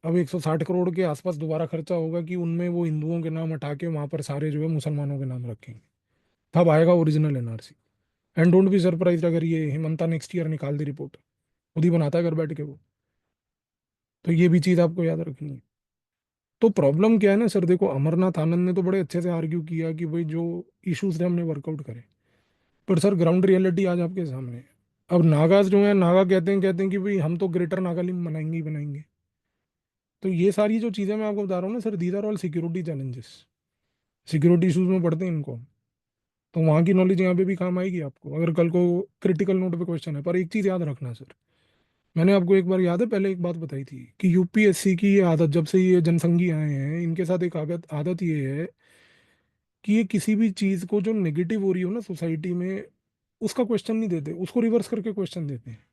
Speaker 1: अब 160 करोड़ के आसपास दोबारा खर्चा होगा कि उनमें वो हिंदुओं के नाम हटा के वहां पर सारे जो है मुसलमानों के नाम रखेंगे। तब आएगा original NRC. And don't be surprise अगर ये हिमंता नेक्स्ट ईयर निकाल दी रिपोर्ट, खुद ही बनाता है घर बैठ के वो। तो ये भी चीज आपको याद रखनी है। तो प्रॉब्लम क्या है ना सर, देखो अमरनाथ आनंद ने तो बड़े अच्छे से आर्ग्यू किया कि भाई जो इश्यूज थे हमने वर्कआउट करे। पर सर ग्राउंड रियलिटी आज आपके सामने है। अब नागाज जो है, नागा कहते हैं कि भाई हम तो ग्रेटर नागालैंड बनाएंगे ही बनाएंगे। तो ये सारी जो चीजें मैं आपको बता रहा हूँ ना sir, these are all security challenges. Security issues में पढ़ते हैं इनको। तो वहाँ की नॉलेज यहाँ पे भी काम आएगी आपको अगर कल को क्रिटिकल नोट पे क्वेश्चन है। पर एक चीज याद रखना सर, मैंने आपको एक बार याद है पहले एक बात बताई थी कि यूपीएससी की ये आदत, जब से ये जनसंघी आए हैं इनके साथ एक आदत आदत ये है कि ये किसी भी चीज को जो नेगेटिव हो रही हो ना सोसाइटी में, उसका क्वेश्चन नहीं देते, उसको रिवर्स करके क्वेश्चन देते हैं।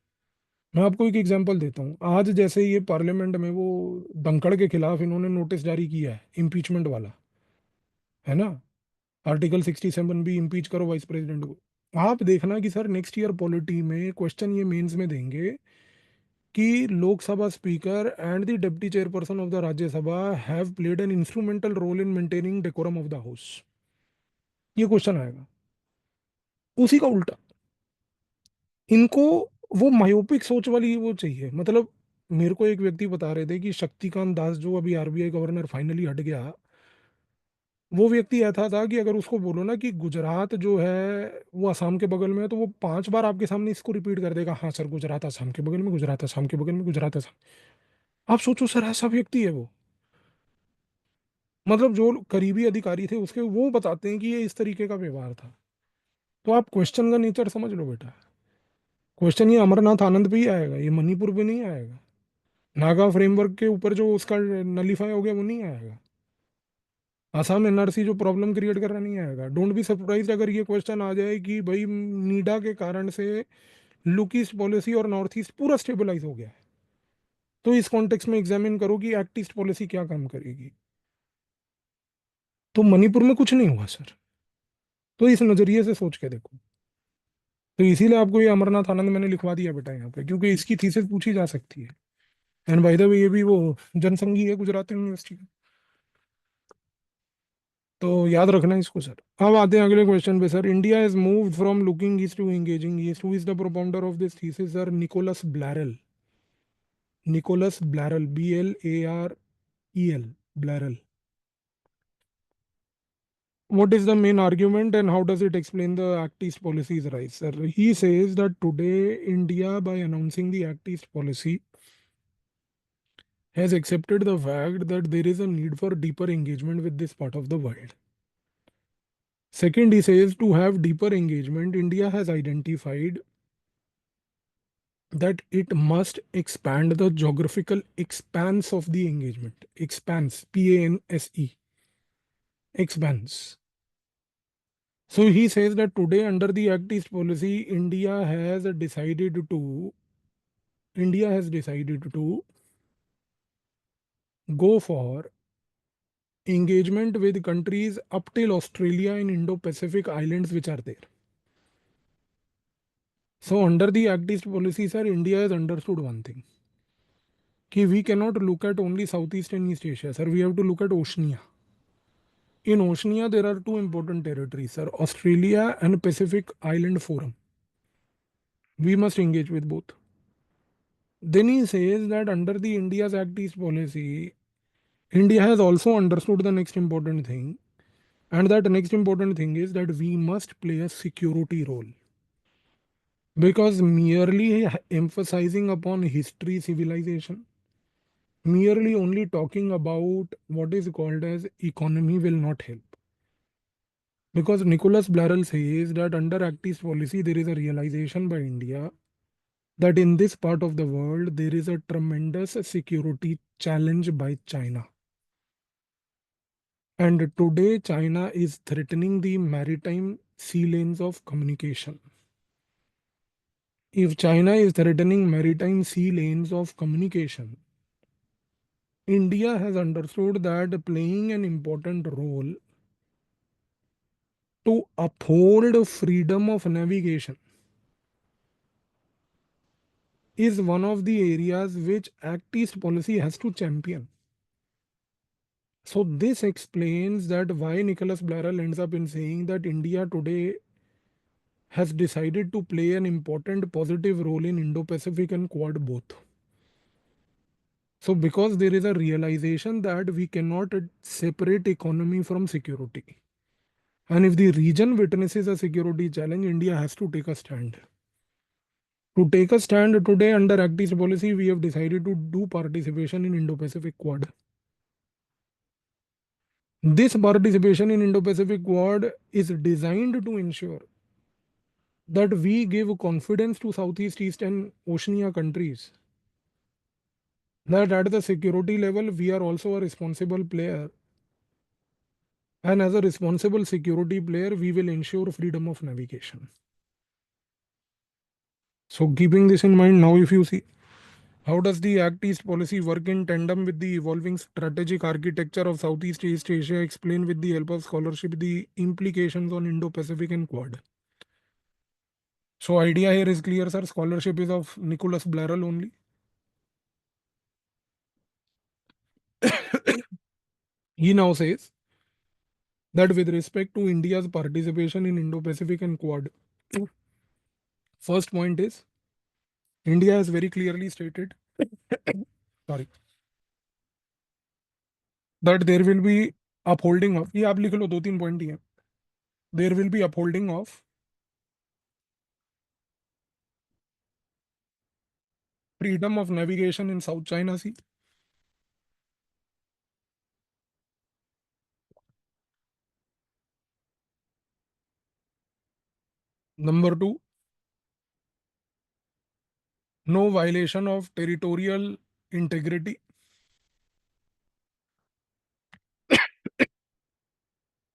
Speaker 1: मैं आपको एक एग्जांपल देता हूँ। आज जैसे ये पार्लियामेंट में वो दंकड़ के खिलाफ इन्होंने नोटिस जारी किया है इम्पीचमेंट वाला, है ना, आर्टिकल 67 भी इम्पीच करो वाइस प्रेसिडेंट को। आप देखना कि सर नेक्स्ट ईयर पॉलिटी में क्वेश्चन ये मेंस में देंगे कि Lok Sabha speaker and the deputy chairperson of the Rajya Sabha have played an instrumental role in maintaining decorum of the house. ये क्वेश्चन आएगा। उसी का उल्टा इनको वो मायोपिक सोच वाली वो चाहिए। मतलब मेरे को एक व्यक्ति बता रहे थे कि शक्तिकांत दास जो अभी आरबीआई गवर्नर फाइनली हट गया, वो व्यक्ति ऐसा था कि अगर उसको बोलो ना कि गुजरात जो है वो असम के बगल में है, तो वो 5 बार आपके सामने इसको रिपीट कर देगा, हाँ सर गुजरात असम के बगल में, गुजरात असम के बगल में, गुजरात असम। आप सोचो सर ऐसा व्यक्ति है वो। मतलब जो करीबी अधिकारी थे उसके, वो बताते हैं कि ये इस तरीके का व्यवहार था। तो आप क्वेश्चन का नेचर समझ लो बेटा। क्वेश्चन ये अमरनाथ आनंद पे ही आएगा, ये मणिपुर पे नहीं आएगा। नागा फ्रेमवर्क के ऊपर जो उसका नलीफाई हो गया वो नहीं आएगा। आसाम एनआरसी जो प्रॉब्लम क्रिएट कर रहा नहीं आएगा। डोंट बी सरप्राइज अगर ये क्वेश्चन आ जाए कि भाई नीडा के कारण से लुक ईस्ट पॉलिसी और नॉर्थ ईस्ट पूरा स्टेबलाइज हो गया है, तो इस कॉन्टेक्स्ट में एग्जामिन करो कि एक्ट ईस्ट पॉलिसी क्या काम करेगी। तो मणिपुर में कुछ नहीं हुआ सर। तो इस नजरिए से सोच के देखो। तो इसीलिए आपको ये अमरनाथ आनंद मैंने लिखवा दिया बेटा यहाँ पे, क्योंकि इसकी थीसिस पूछी जा सकती है। एंड बाय द वे ये भी वो जनसंघी है गुजरात यूनिवर्सिटी का। तो याद रखना इसको सर। अब आते हैं अगले क्वेश्चन पे sir. India has moved from looking east to engaging east. Who is the propounder of this thesis sir? Nicolas Blarel. Nicolas Blarel, BLAREL, Blarel. What is the main argument and how does it explain the Act East policy's rise, sir? He says that today India, by announcing the Act East policy, has accepted the fact that there is a need for deeper engagement with this part of the world. Second, he says to have deeper engagement, India has identified that it must expand the geographical expanse of the engagement. Expanse, PANSE, expanse. So he says that today, under the Act East policy, India has decided to go for engagement with countries up till Australia and Indo-Pacific islands which are there. So under the Act East policy, sir, India has understood one thing, कि we cannot look at only Southeast and East Asia, sir. We have to look at Oceania. In Oceania, there are two important territories, sir, Australia and Pacific Island Forum. We must engage with both. Then he says that under the India's Act East policy, India has also understood the next important thing, and that next important thing is that we must play a security role. Because merely emphasizing upon history, civilization, merely only talking about what is called as economy will not help. Because Nicholas Blarell says that under Act East policy, there is a realization by India that in this part of the world, there is a tremendous security challenge by China. And today, China is threatening the maritime sea lanes of communication. If China is threatening maritime sea lanes of communication, India has understood that playing an important role to uphold freedom of navigation is one of the areas which Act East policy has to champion. So this explains that why Nicholas Blarell ends up in saying that India today has decided to play an important positive role in Indo-Pacific and Quad both. So because there is a realization that we cannot separate economy from security. And if the region witnesses a security challenge, India has to take a stand. To take a stand today under Act East policy, we have decided to do participation in Indo-Pacific Quad. This participation in Indo-Pacific Quad is designed to ensure that we give confidence to Southeast, East and Oceania countries that at the security level, we are also a responsible player. And as a responsible security player, we will ensure freedom of navigation. So keeping this in mind, now if you see, how does the Act East policy work in tandem with the evolving strategic architecture of Southeast East Asia? Explain with the help of scholarship the implications on Indo-Pacific and Quad. So idea here is clear, sir. Scholarship is of Nicholas Blarell only. He now says that with respect to India's participation in Indo-Pacific and Quad, first point is India has very clearly stated, sorry, that there will be upholding of, ये आप लिख लो 2-3 point ही है, there will be upholding of freedom of navigation in South China Sea. Number 2, no violation of territorial integrity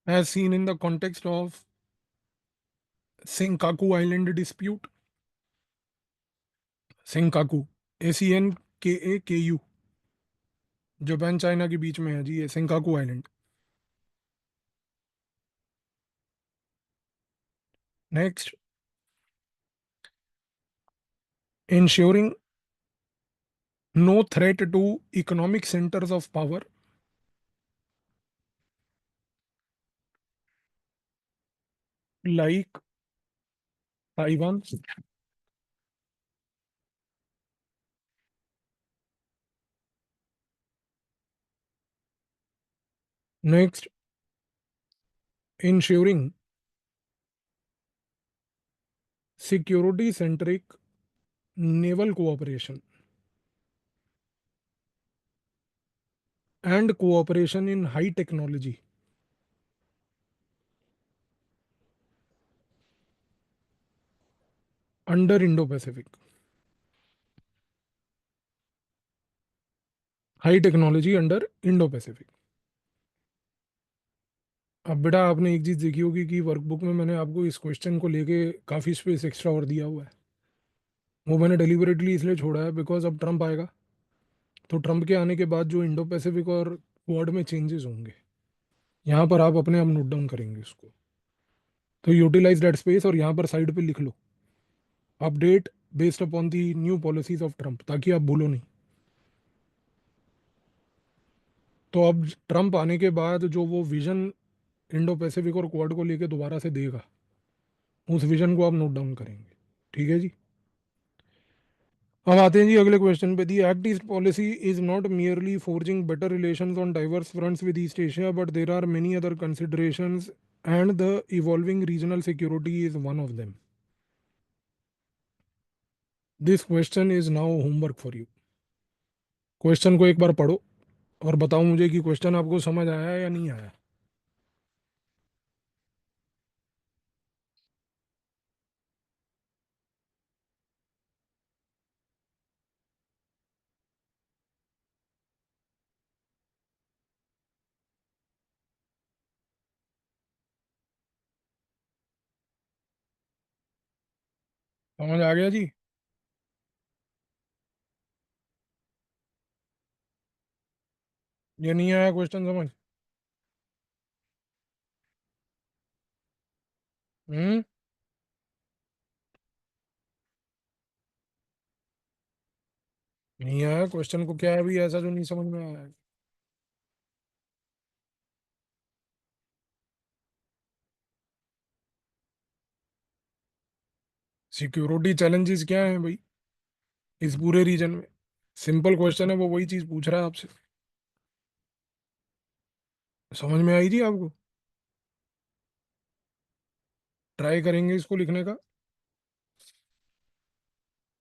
Speaker 1: as seen in the context of Senkaku Island dispute. Senkaku, ACNKAKU, Japan China के बीच में है जी ये Senkaku island. Next, ensuring no threat to economic centers of power like Taiwan. Next, ensuring security centric naval cooperation and cooperation in high technology under Indo-Pacific. High technology under Indo Pacific. अब बेटा आपने एक चीज़ देखी होगी कि workbook में मैंने आपको इस क्वेश्चन को लेके काफ़ी स्पेस एक्स्ट्रा और दिया हुआ है. वो मैंने डेलिबरेटली इसलिए छोड़ा है बिकॉज अब ट्रंप आएगा, तो ट्रंप के आने के बाद जो इंडो पैसिफिक और क्वाड में चेंजेस होंगे, यहाँ पर आप अपने आप नोट डाउन करेंगे उसको. तो यूटिलाइज दैट स्पेस और यहाँ पर साइड पे लिख लो update based upon the new policies of Trump, ताकि आप भूलो नहीं. तो अब ट्रंप आने के बाद जो वो विजन इंडो पैसिफिक और क्वाड को लेके दोबारा से देगा, उस विजन को आप नोट डाउन करेंगे. ठीक है जी. अब आते हैं जी अगले क्वेश्चन पे। The act east policy is not merely forging better relations on diverse fronts with east Asia but there are many other considerations and the evolving regional security is one of them. This question is now homework for you. Question को एक बार पढ़ो और बताओ मुझे कि question आपको समझ आया या नहीं आया। समझ आ गया जी? ये नहीं आया क्वेश्चन समझ? हम्म। नहीं आया क्वेश्चन को, क्या है भी ऐसा जो नहीं समझ में आया है? सिक्योरिटी चैलेंजेस क्या है भाई इस पूरे रीजन में? सिंपल क्वेश्चन है, वो वही चीज पूछ रहा है आपसे। समझ में आई थी आपको? ट्राई करेंगे इसको लिखने का।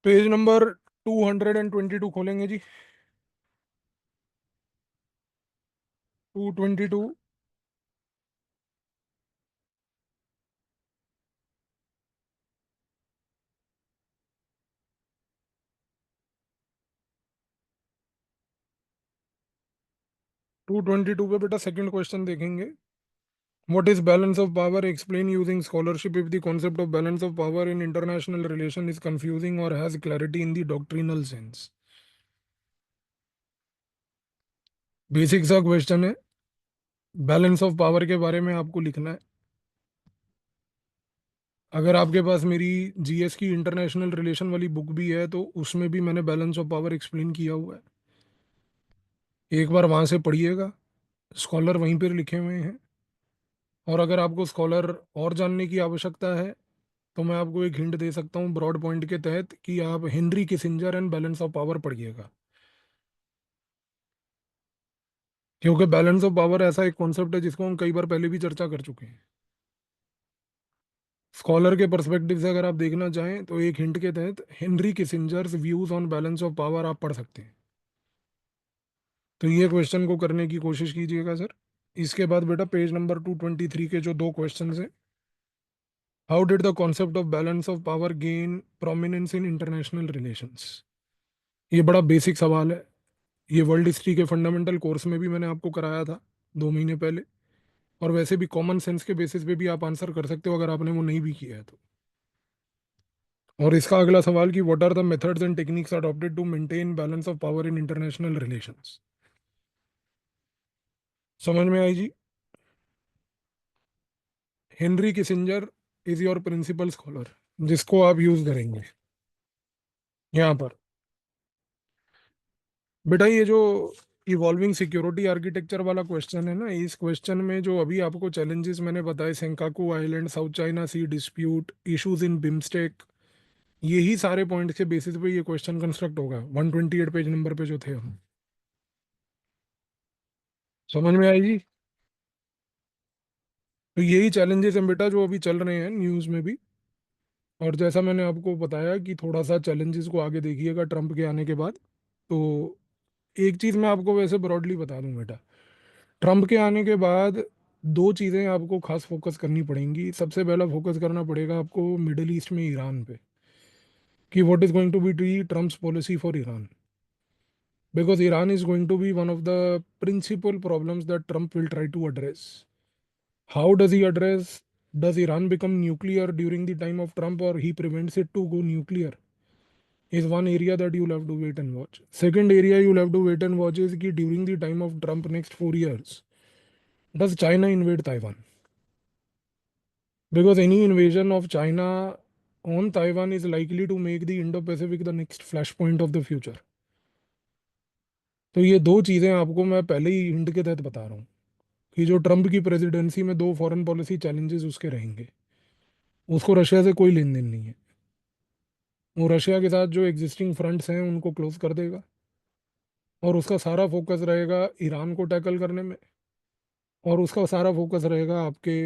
Speaker 1: पेज नंबर 222 खोलेंगे जी। 222। 222 पे बेटा सेकंड क्वेश्चन देखेंगे। What is balance of power? Explain using scholarship if the concept of balance of power in international relation is confusing or has clarity in the doctrinal sense. Basic सा question है। Balance of power के बारे में आपको लिखना है। अगर आपके पास मेरी जीएस की इंटरनेशनल रिलेशन वाली बुक भी है तो उसमें भी मैंने बैलेंस ऑफ पावर एक्सप्लेन किया हुआ है। एक बार वहां से पढ़िएगा, स्कॉलर वहीं पर लिखे हुए हैं। और अगर आपको स्कॉलर और जानने की आवश्यकता है तो मैं आपको एक हिंट दे सकता हूँ ब्रॉड पॉइंट के तहत कि आप Henry Kissinger and balance of power पढ़िएगा। क्योंकि बैलेंस ऑफ पावर ऐसा एक कॉन्सेप्ट है जिसको हम कई बार पहले भी चर्चा कर चुके हैं। स्कॉलर के पर्सपेक्टिव से अगर आप देखना चाहें तो एक हिंट के तहत Henry Kissinger's views on balance of power आप पढ़ सकते हैं। तो ये क्वेश्चन को करने की कोशिश कीजिएगा सर। इसके बाद बेटा पेज नंबर 223 के जो दो क्वेश्चन हैं। How did the concept of balance of power gain prominence in international relations? ये बड़ा बेसिक सवाल है। ये वर्ल्ड हिस्ट्री के फंडामेंटल कोर्स में भी मैंने आपको कराया था 2 महीने पहले। और वैसे भी कॉमन सेंस के बेसिस पे भी आप आंसर कर सकते हो अगर आपने वो नहीं भी किया है तो। और इसका अगला सवाल कि what are the methods and techniques adopted to maintain balance of power in international relations? समझ में आई जी? Henry Kissinger is your principal scholar जिसको आप यूज करेंगे यहाँ पर। बेटा ये जो इवॉल्विंग सिक्योरिटी आर्किटेक्चर वाला क्वेश्चन है ना, इस क्वेश्चन में जो अभी आपको चैलेंजेस मैंने बताए, Senkaku island, south China sea dispute, issues in BIMSTEC, यही सारे पॉइंट के बेसिस पे ये क्वेश्चन कंस्ट्रक्ट होगा 128 पेज नंबर पे जो थे हम। समझ में आई जी? तो यही चैलेंजेस हैं बेटा जो अभी चल रहे हैं न्यूज़ में भी। और जैसा मैंने आपको बताया कि थोड़ा सा चैलेंजेस को आगे देखिएगा ट्रम्प के आने के बाद। तो एक चीज़ मैं आपको वैसे ब्रॉडली बता दूं बेटा, ट्रम्प के आने के बाद दो चीज़ें आपको खास फोकस करनी पड़ेंगी। सबसे पहला फोकस करना पड़ेगा आपको मिडिल ईस्ट में ईरान पे, कि what is going to be the Trump's policy for Iran, because Iran is going to be one of the principal problems that Trump will try to address. How does he address? Does Iran become nuclear during the time of Trump or he prevents it to go nuclear? Is one area that you'll have to wait and watch. Second area you'll have to wait and watch is कि during the time of Trump next 4 years, does China invade Taiwan? Because any invasion of China on Taiwan is likely to make the Indo-Pacific the next flashpoint of the future. तो ये दो चीज़ें आपको मैं पहले ही hint के तहत बता रहा हूँ कि जो ट्रम्प की प्रेसिडेंसी में दो फॉरेन पॉलिसी चैलेंजेस उसके रहेंगे। उसको रशिया से कोई लेन देन नहीं है। वो रशिया के साथ जो एग्जिस्टिंग फ्रंट्स हैं उनको क्लोज कर देगा, और उसका सारा फोकस रहेगा ईरान को टैकल करने में, और उसका सारा फोकस रहेगा आपके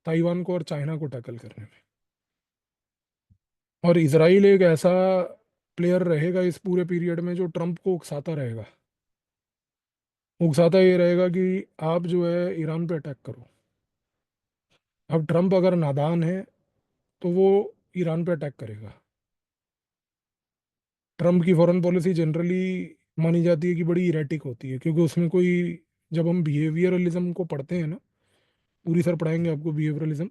Speaker 1: ताइवान को और चाइना को टैकल करने में। और इसराइल एक ऐसा प्लेयर रहेगा इस पूरे पीरियड में जो ट्रंप को उकसाता रहेगा। उकसाता ये रहेगा कि आप जो है ईरान पे अटैक करो। अब ट्रंप अगर नादान है तो वो ईरान पे अटैक करेगा। ट्रंप की फॉरेन पॉलिसी जनरली मानी जाती है कि बड़ी इरेटिक होती है, क्योंकि उसमें कोई, जब हम बिहेवियरलिज्म को पढ़ते हैं ना, पूरी सर पढ़ाएंगे आपको बिहेवियरलिज्म,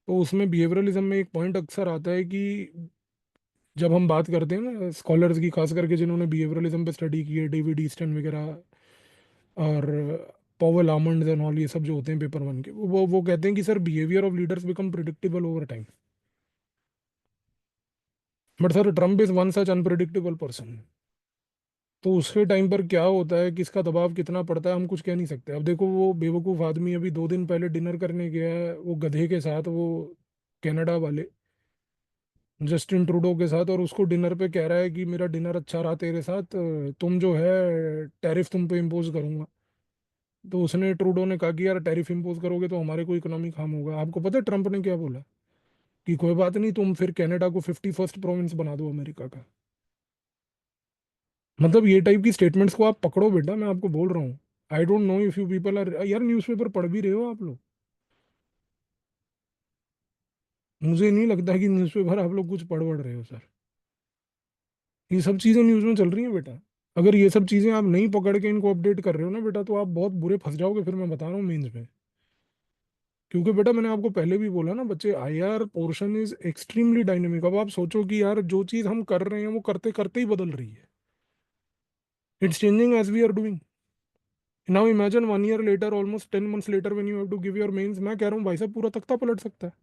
Speaker 1: तो उसमें बिहेवियरलिज्म में एक पॉइंट अक्सर आता है कि जब हम बात करते हैं ना स्कॉलर्स की, खास करके जिन्होंने बिहेवियरलिज्म पे स्टडी की है, डेविड ईस्टन वगैरह और पॉवेल आमंड्स एंड ऑल, ये सब जो होते हैं पेपर वन के, वो कहते हैं कि sir behaviour of leaders become predictable over time. But sir Trump is one such unpredictable person. तो उसके टाइम पर क्या होता है, किसका दबाव कितना पड़ता है, हम कुछ कह नहीं सकते। अब देखो वो बेवकूफ़ आदमी अभी 2 दिन पहले डिनर करने गया है वो गधे के साथ, वो कनाडा वाले जस्टिन ट्रूडो के साथ, और उसको डिनर पे कह रहा है कि मेरा डिनर अच्छा रहा तेरे साथ, तुम जो है टैरिफ तुम पे इम्पोज करूंगा। तो उसने, ट्रूडो ने कहा कि यार टैरिफ इम्पोज करोगे तो हमारे को इकोनॉमिक हार्म होगा। आपको पता है ट्रंप ने क्या बोला? कि कोई बात नहीं, तुम फिर कनाडा को 51st प्रोविंस बना दो अमेरिका का। मतलब ये टाइप की स्टेटमेंट्स को आप पकड़ो बेटा, मैं आपको बोल रहा हूँ। I don't know if you people are, यार न्यूज़पेपर पढ़ भी रहे हो आप लोग? मुझे नहीं लगता कि न्यूज़पेपर आप लोग कुछ पढ़ रहे हो सर। ये सब चीज़ें न्यूज़ में चल रही हैं बेटा। अगर ये सब चीज़ें आप नहीं पकड़ के इनको अपडेट कर रहे हो ना बेटा, तो आप बहुत बुरे फंस जाओगे फिर, मैं बता रहा हूँ मेंस में। क्योंकि बेटा मैंने आपको पहले भी बोला ना, बच्चे IR portion is extremely dynamic. अब आप सोचो कि यार जो चीज़ हम कर रहे हैं वो करते करते ही बदल रही है। It's changing as we are doing. Now imagine 1 year later, almost 10 months later, when you have to give your mains, मैं कह रहा हूँ भाई साहब पूरा तख्ता पलट सकता है।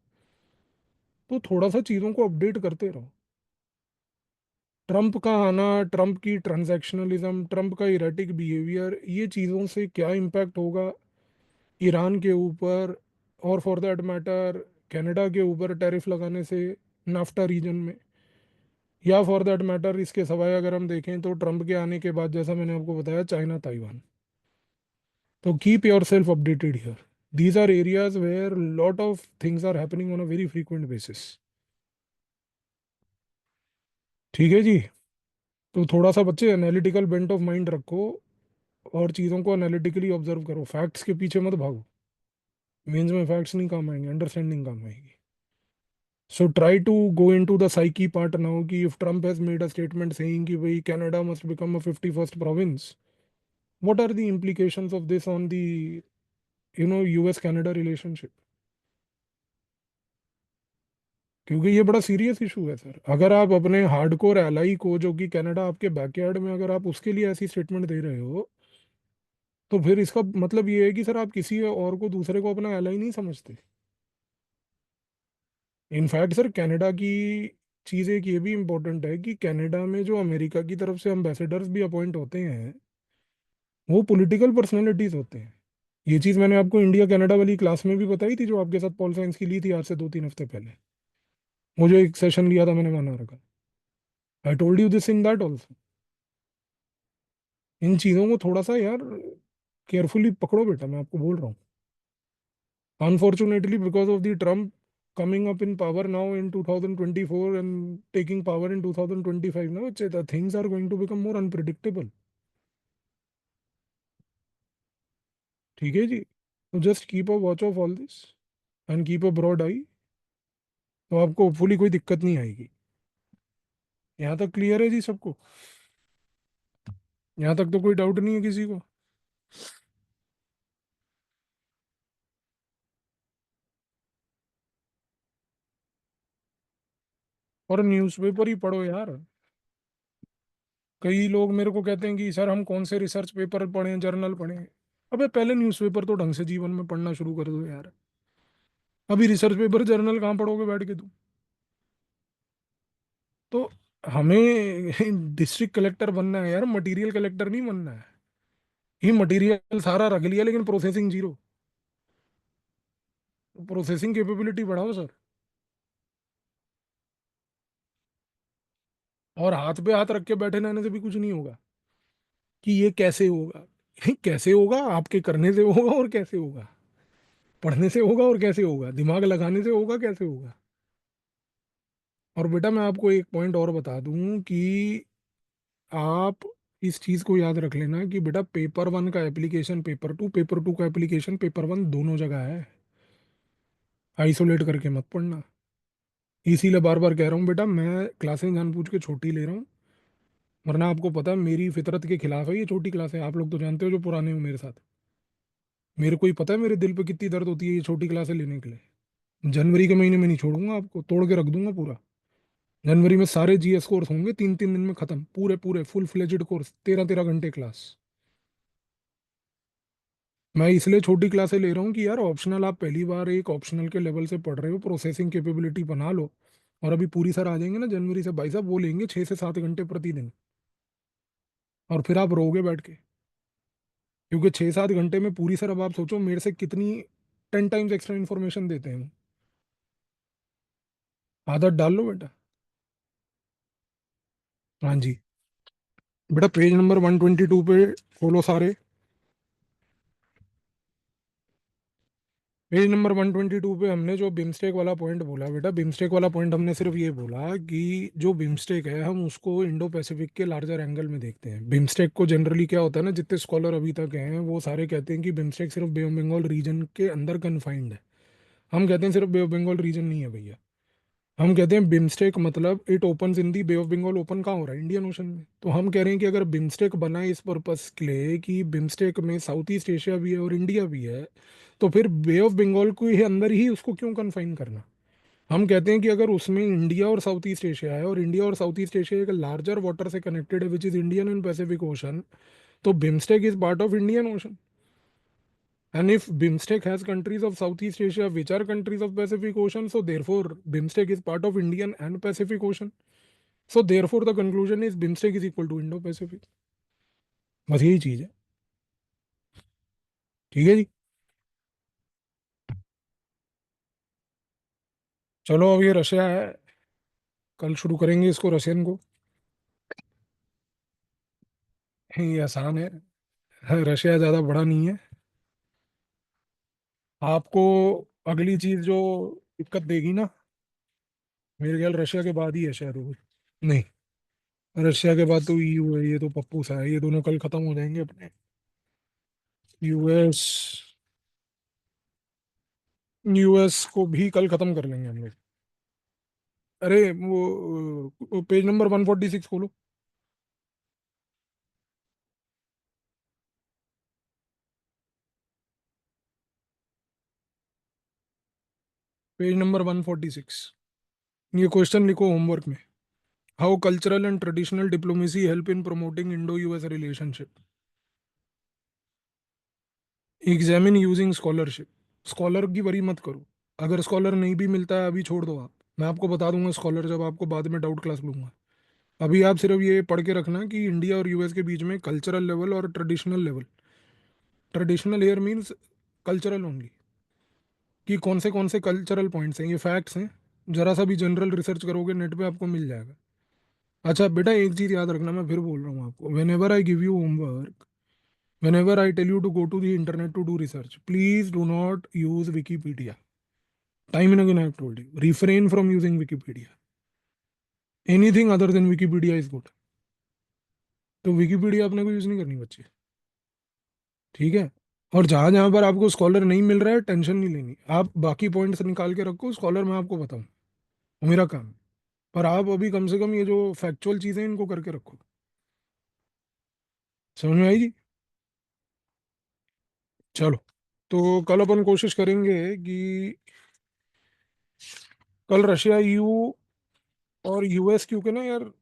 Speaker 1: तो थोड़ा सा चीज़ों को अपडेट करते रहो। ट्रंप का आना, ट्रंप की ट्रांजैक्शनलिज्म, ट्रंप का इरेटिक बिहेवियर, ये चीज़ों से क्या इम्पैक्ट होगा ईरान के ऊपर, और फॉर दैट मैटर कनाडा के ऊपर टैरिफ लगाने से नाफ्टा रीजन में, या फॉर दैट मैटर इसके सवाए अगर हम देखें तो ट्रंप के आने के बाद जैसा मैंने आपको बताया चाइना ताइवान। तो keep yourself updated here. These are areas where lot of things are happening on a very frequent basis. ठीक है जी। तो थोड़ा सा बच्चे एनालिटिकल बेंट ऑफ माइंड रखो, और चीज़ों को एनालिटिकली ऑब्जर्व करो, फैक्ट्स के पीछे मत भागो। मेंस में फैक्ट्स नहीं काम आएंगे, अंडरस्टैंडिंग काम आएगी। So try to go into the psyche part now कि if Trump has made a statement saying कि भाई Canada must become a 51st province, what are the implications of this on the US Canada relationship? क्योंकि ये बड़ा serious issue है sir. अगर आप अपने हार्डकोर एलाई को, जो कि कनाडा आपके बैकयार्ड में, अगर आप उसके लिए ऐसी स्टेटमेंट दे रहे हो, तो फिर इसका मतलब ये है कि सर आप किसी और को, दूसरे को अपना एलाई नहीं समझते। इनफैक्ट सर कनाडा की चीज़ एक ये भी इम्पोर्टेंट है कि कनाडा में जो अमेरिका की तरफ से एम्बेसडर्स भी अपॉइंट होते हैं वो पॉलिटिकल पर्सनैलिटीज होते हैं। ये चीज़ मैंने आपको इंडिया कनाडा वाली क्लास में भी बताई थी, जो आपके साथ पॉल साइंस की ली थी आज से 2-3 हफ्ते पहले। वो जो एक सेशन लिया था मैंने माना रखा। I told you this in that also. इन चीज़ों को थोड़ा सा यार केयरफुली पकड़ो बेटा, मैं आपको बोल रहा हूँ। Unfortunately because of the Trump coming up in power now in 2024 and taking power in 2025, now the things are going to become more unpredictable. ठीक है जी। तो just keep a watch of all this and keep a broad eye, तो आपको hopefully कोई दिक्कत नहीं आएगी। यहाँ तक क्लियर है जी सबको? यहाँ तक तो कोई डाउट नहीं है किसी को? और न्यूज़पेपर ही पढ़ो यार। कई लोग मेरे को कहते हैं कि सर हम कौन से रिसर्च पेपर पढ़ें, जर्नल पढ़ें। अबे पहले न्यूज़पेपर तो ढंग से जीवन में पढ़ना शुरू कर दो यार। अभी रिसर्च पेपर जर्नल कहाँ पढ़ोगे बैठ के तुम? तो हमें डिस्ट्रिक्ट कलेक्टर बनना है यार, मटेरियल कलेक्टर नहीं बनना है। ये मटेरियल सारा रख लिया लेकिन प्रोसेसिंग जीरो। प्रोसेसिंग कैपेबिलिटी बढ़ाओ सर। और हाथ पे हाथ रख के बैठे रहने से भी कुछ नहीं होगा कि ये कैसे होगा। कैसे होगा, आपके करने से होगा, और कैसे होगा, पढ़ने से होगा, और कैसे होगा, दिमाग लगाने से होगा, कैसे होगा। और बेटा मैं आपको एक पॉइंट और बता दूं कि आप इस चीज को याद रख लेना कि बेटा पेपर 1 का एप्लीकेशन पेपर 2 का एप्लीकेशन पेपर 1 दोनों जगह है। आइसोलेट करके मत पढ़ना। इसीलिए बार बार कह रहा हूँ बेटा, मैं क्लासें जानबूझ के छोटी ले रहा हूँ, वरना आपको पता है मेरी फितरत के खिलाफ है ये छोटी क्लासें। आप लोग तो जानते हो जो पुराने हो मेरे साथ, मेरे को ही पता है मेरे दिल पे कितनी दर्द होती है ये छोटी क्लासें लेने के लिए। जनवरी के महीने में नहीं छोड़ूंगा, आपको तोड़ के रख दूंगा पूरा। जनवरी में सारे जीएस कोर्स होंगे 3 3 दिन में खत्म, पूरे पूरे फुल फ्लेजेड कोर्स, 13 13 घंटे क्लास। मैं इसलिए छोटी क्लासें ले रहा हूँ कि यार ऑप्शनल, आप पहली बार एक ऑप्शनल के लेवल से पढ़ रहे हो, प्रोसेसिंग कैपेबिलिटी बना लो। और अभी पूरी सर आ जाएंगे ना जनवरी से, भाई साहब वो लेंगे 6 से 7 घंटे प्रतिदिन। और फिर आप रोगे बैठ के, क्योंकि 6 7 घंटे में पूरी सर, अब आप सोचो मेरे से कितनी 10 टाइम्स एक्स्ट्रा इन्फॉर्मेशन देते हैं। आदत डाल लो बेटा। हाँ जी। बेटा पेज नंबर 122 पे खोलो सारे। पेज नंबर 122 पे हमने जो बिमस्टेक वाला पॉइंट बोला बेटा, बिमस्टेक वाला पॉइंट हमने सिर्फ ये बोला कि जो बिमस्टेक है हम उसको इंडो पैसिफिक के लार्जर एंगल में देखते हैं। बिमस्टेक को जनरली क्या होता है ना, जितने स्कॉलर अभी तक हैं वो सारे कहते हैं कि बिमस्टेक सिर्फ बे ऑफ बंगाल रीजन के अंदर कन्फाइंड है। हम कहते हैं सिर्फ बे ऑफ बंगाल रीजन नहीं है भैया। हम कहते हैं बिमस्टेक मतलब it opens in the bay of Bengal. Open कहाँ हो रहा है? इंडियन ओशन में। तो हम कह रहे हैं कि अगर बिमस्टेक बना है इस पर्पस के लिए कि बिमस्टेक में साउथ ईस्ट एशिया भी है और इंडिया भी है, तो फिर बे ऑफ बंगाल को ही अंदर ही उसको क्यों कन्फाइन करना। हम कहते हैं कि अगर उसमें इंडिया और साउथ ईस्ट एशिया है, और इंडिया और साउथ ईस्ट एशिया एक लार्जर वाटर से कनेक्टेड है which is Indian and Pacific ocean, तो BIMSTEC is part of Indian ocean. And if BIMSTEC has countries of Southeast Asia which are countries of Pacific Ocean, so therefore BIMSTEC is part of Indian and Pacific Ocean. So therefore the conclusion is BIMSTEC is equal to Indo-Pacific. बस यही चीज है। ठीक है जी। चलो अब ये Russia है, कल शुरू करेंगे इसको, रशियन को। ये आसान है, रशिया ज़्यादा बड़ा नहीं है। आपको अगली चीज जो दिक्कत देगी ना, मेरे ख्याल रशिया के बाद ही है शायद वो। नहीं, रशिया के बाद तो ईयू है, ये तो पप्पू सा है, ये दोनों कल खत्म हो जाएंगे अपने। यूएस, यूएस को भी कल खत्म कर लेंगे हम लोग। अरे वो पेज नंबर 146 खोलो। पेज नंबर 146, ये क्वेश्चन लिखो होमवर्क में। How cultural and traditional diplomacy help in promoting Indo US relationship. Examine using scholarship. Scholar की वरी मत करो, अगर स्कॉलर नहीं भी मिलता है अभी छोड़ दो आप, मैं आपको बता दूंगा स्कॉलर जब आपको बाद में डाउट क्लास लूंगा। अभी आप सिर्फ ये पढ़ के रखना कि इंडिया और यूएस के बीच में कल्चरल लेवल और traditional level, traditional here means cultural only, कि कौन से कल्चरल पॉइंट्स हैं, ये फैक्ट्स हैं। जरा सा भी जनरल रिसर्च करोगे नेट पे आपको मिल जाएगा। अच्छा बेटा एक चीज याद रखना, मैं फिर बोल रहा हूँ आपको, whenever I give you homework, whenever I tell you to go to the internet to do research, please do not use Wikipedia. Time and again I have told you, refrain from using Wikipedia. Anything other than Wikipedia is good. तो Wikipedia अपने को use नहीं करनी बच्चे, ठीक है। और जहां जहां पर आपको स्कॉलर नहीं मिल रहा है टेंशन नहीं लेनी, आप बाकी पॉइंट्स निकाल के रखो, स्कॉलर मैं आपको बताऊं, वो मेरा काम है। पर आप अभी कम से कम ये जो फैक्चुअल चीजें हैं, इनको करके रखो। समझ में आई जी। चलो, तो कल अपन कोशिश करेंगे कि कल रशिया, ईयू और यूएस, क्योंकि ना यार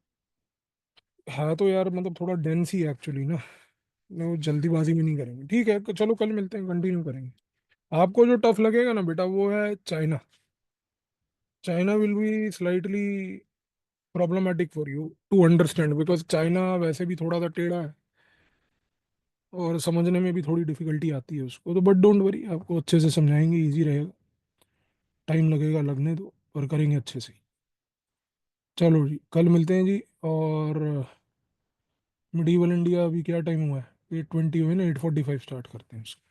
Speaker 1: है तो यार मतलब थोड़ा डेंस ही है एक्चुअली ना, वो जल्दीबाजी में नहीं करेंगे। ठीक है, तो चलो कल मिलते हैं, कंटिन्यू करेंगे। आपको जो टफ लगेगा ना बेटा वो है China. China will be slightly problematic for you to understand, because China वैसे भी थोड़ा सा टेढ़ा है और समझने में भी थोड़ी डिफिकल्टी आती है उसको, तो बट डोंट वरी, आपको अच्छे से समझाएंगे, इजी रहेगा। टाइम लगेगा, लगने दो, और करेंगे अच्छे से। चलो जी, कल मिलते हैं जी। और मिडीवल इंडिया अभी क्या टाइम हुआ है, 8:20 हुए ना, 8:45 स्टार्ट करते हैं उसको।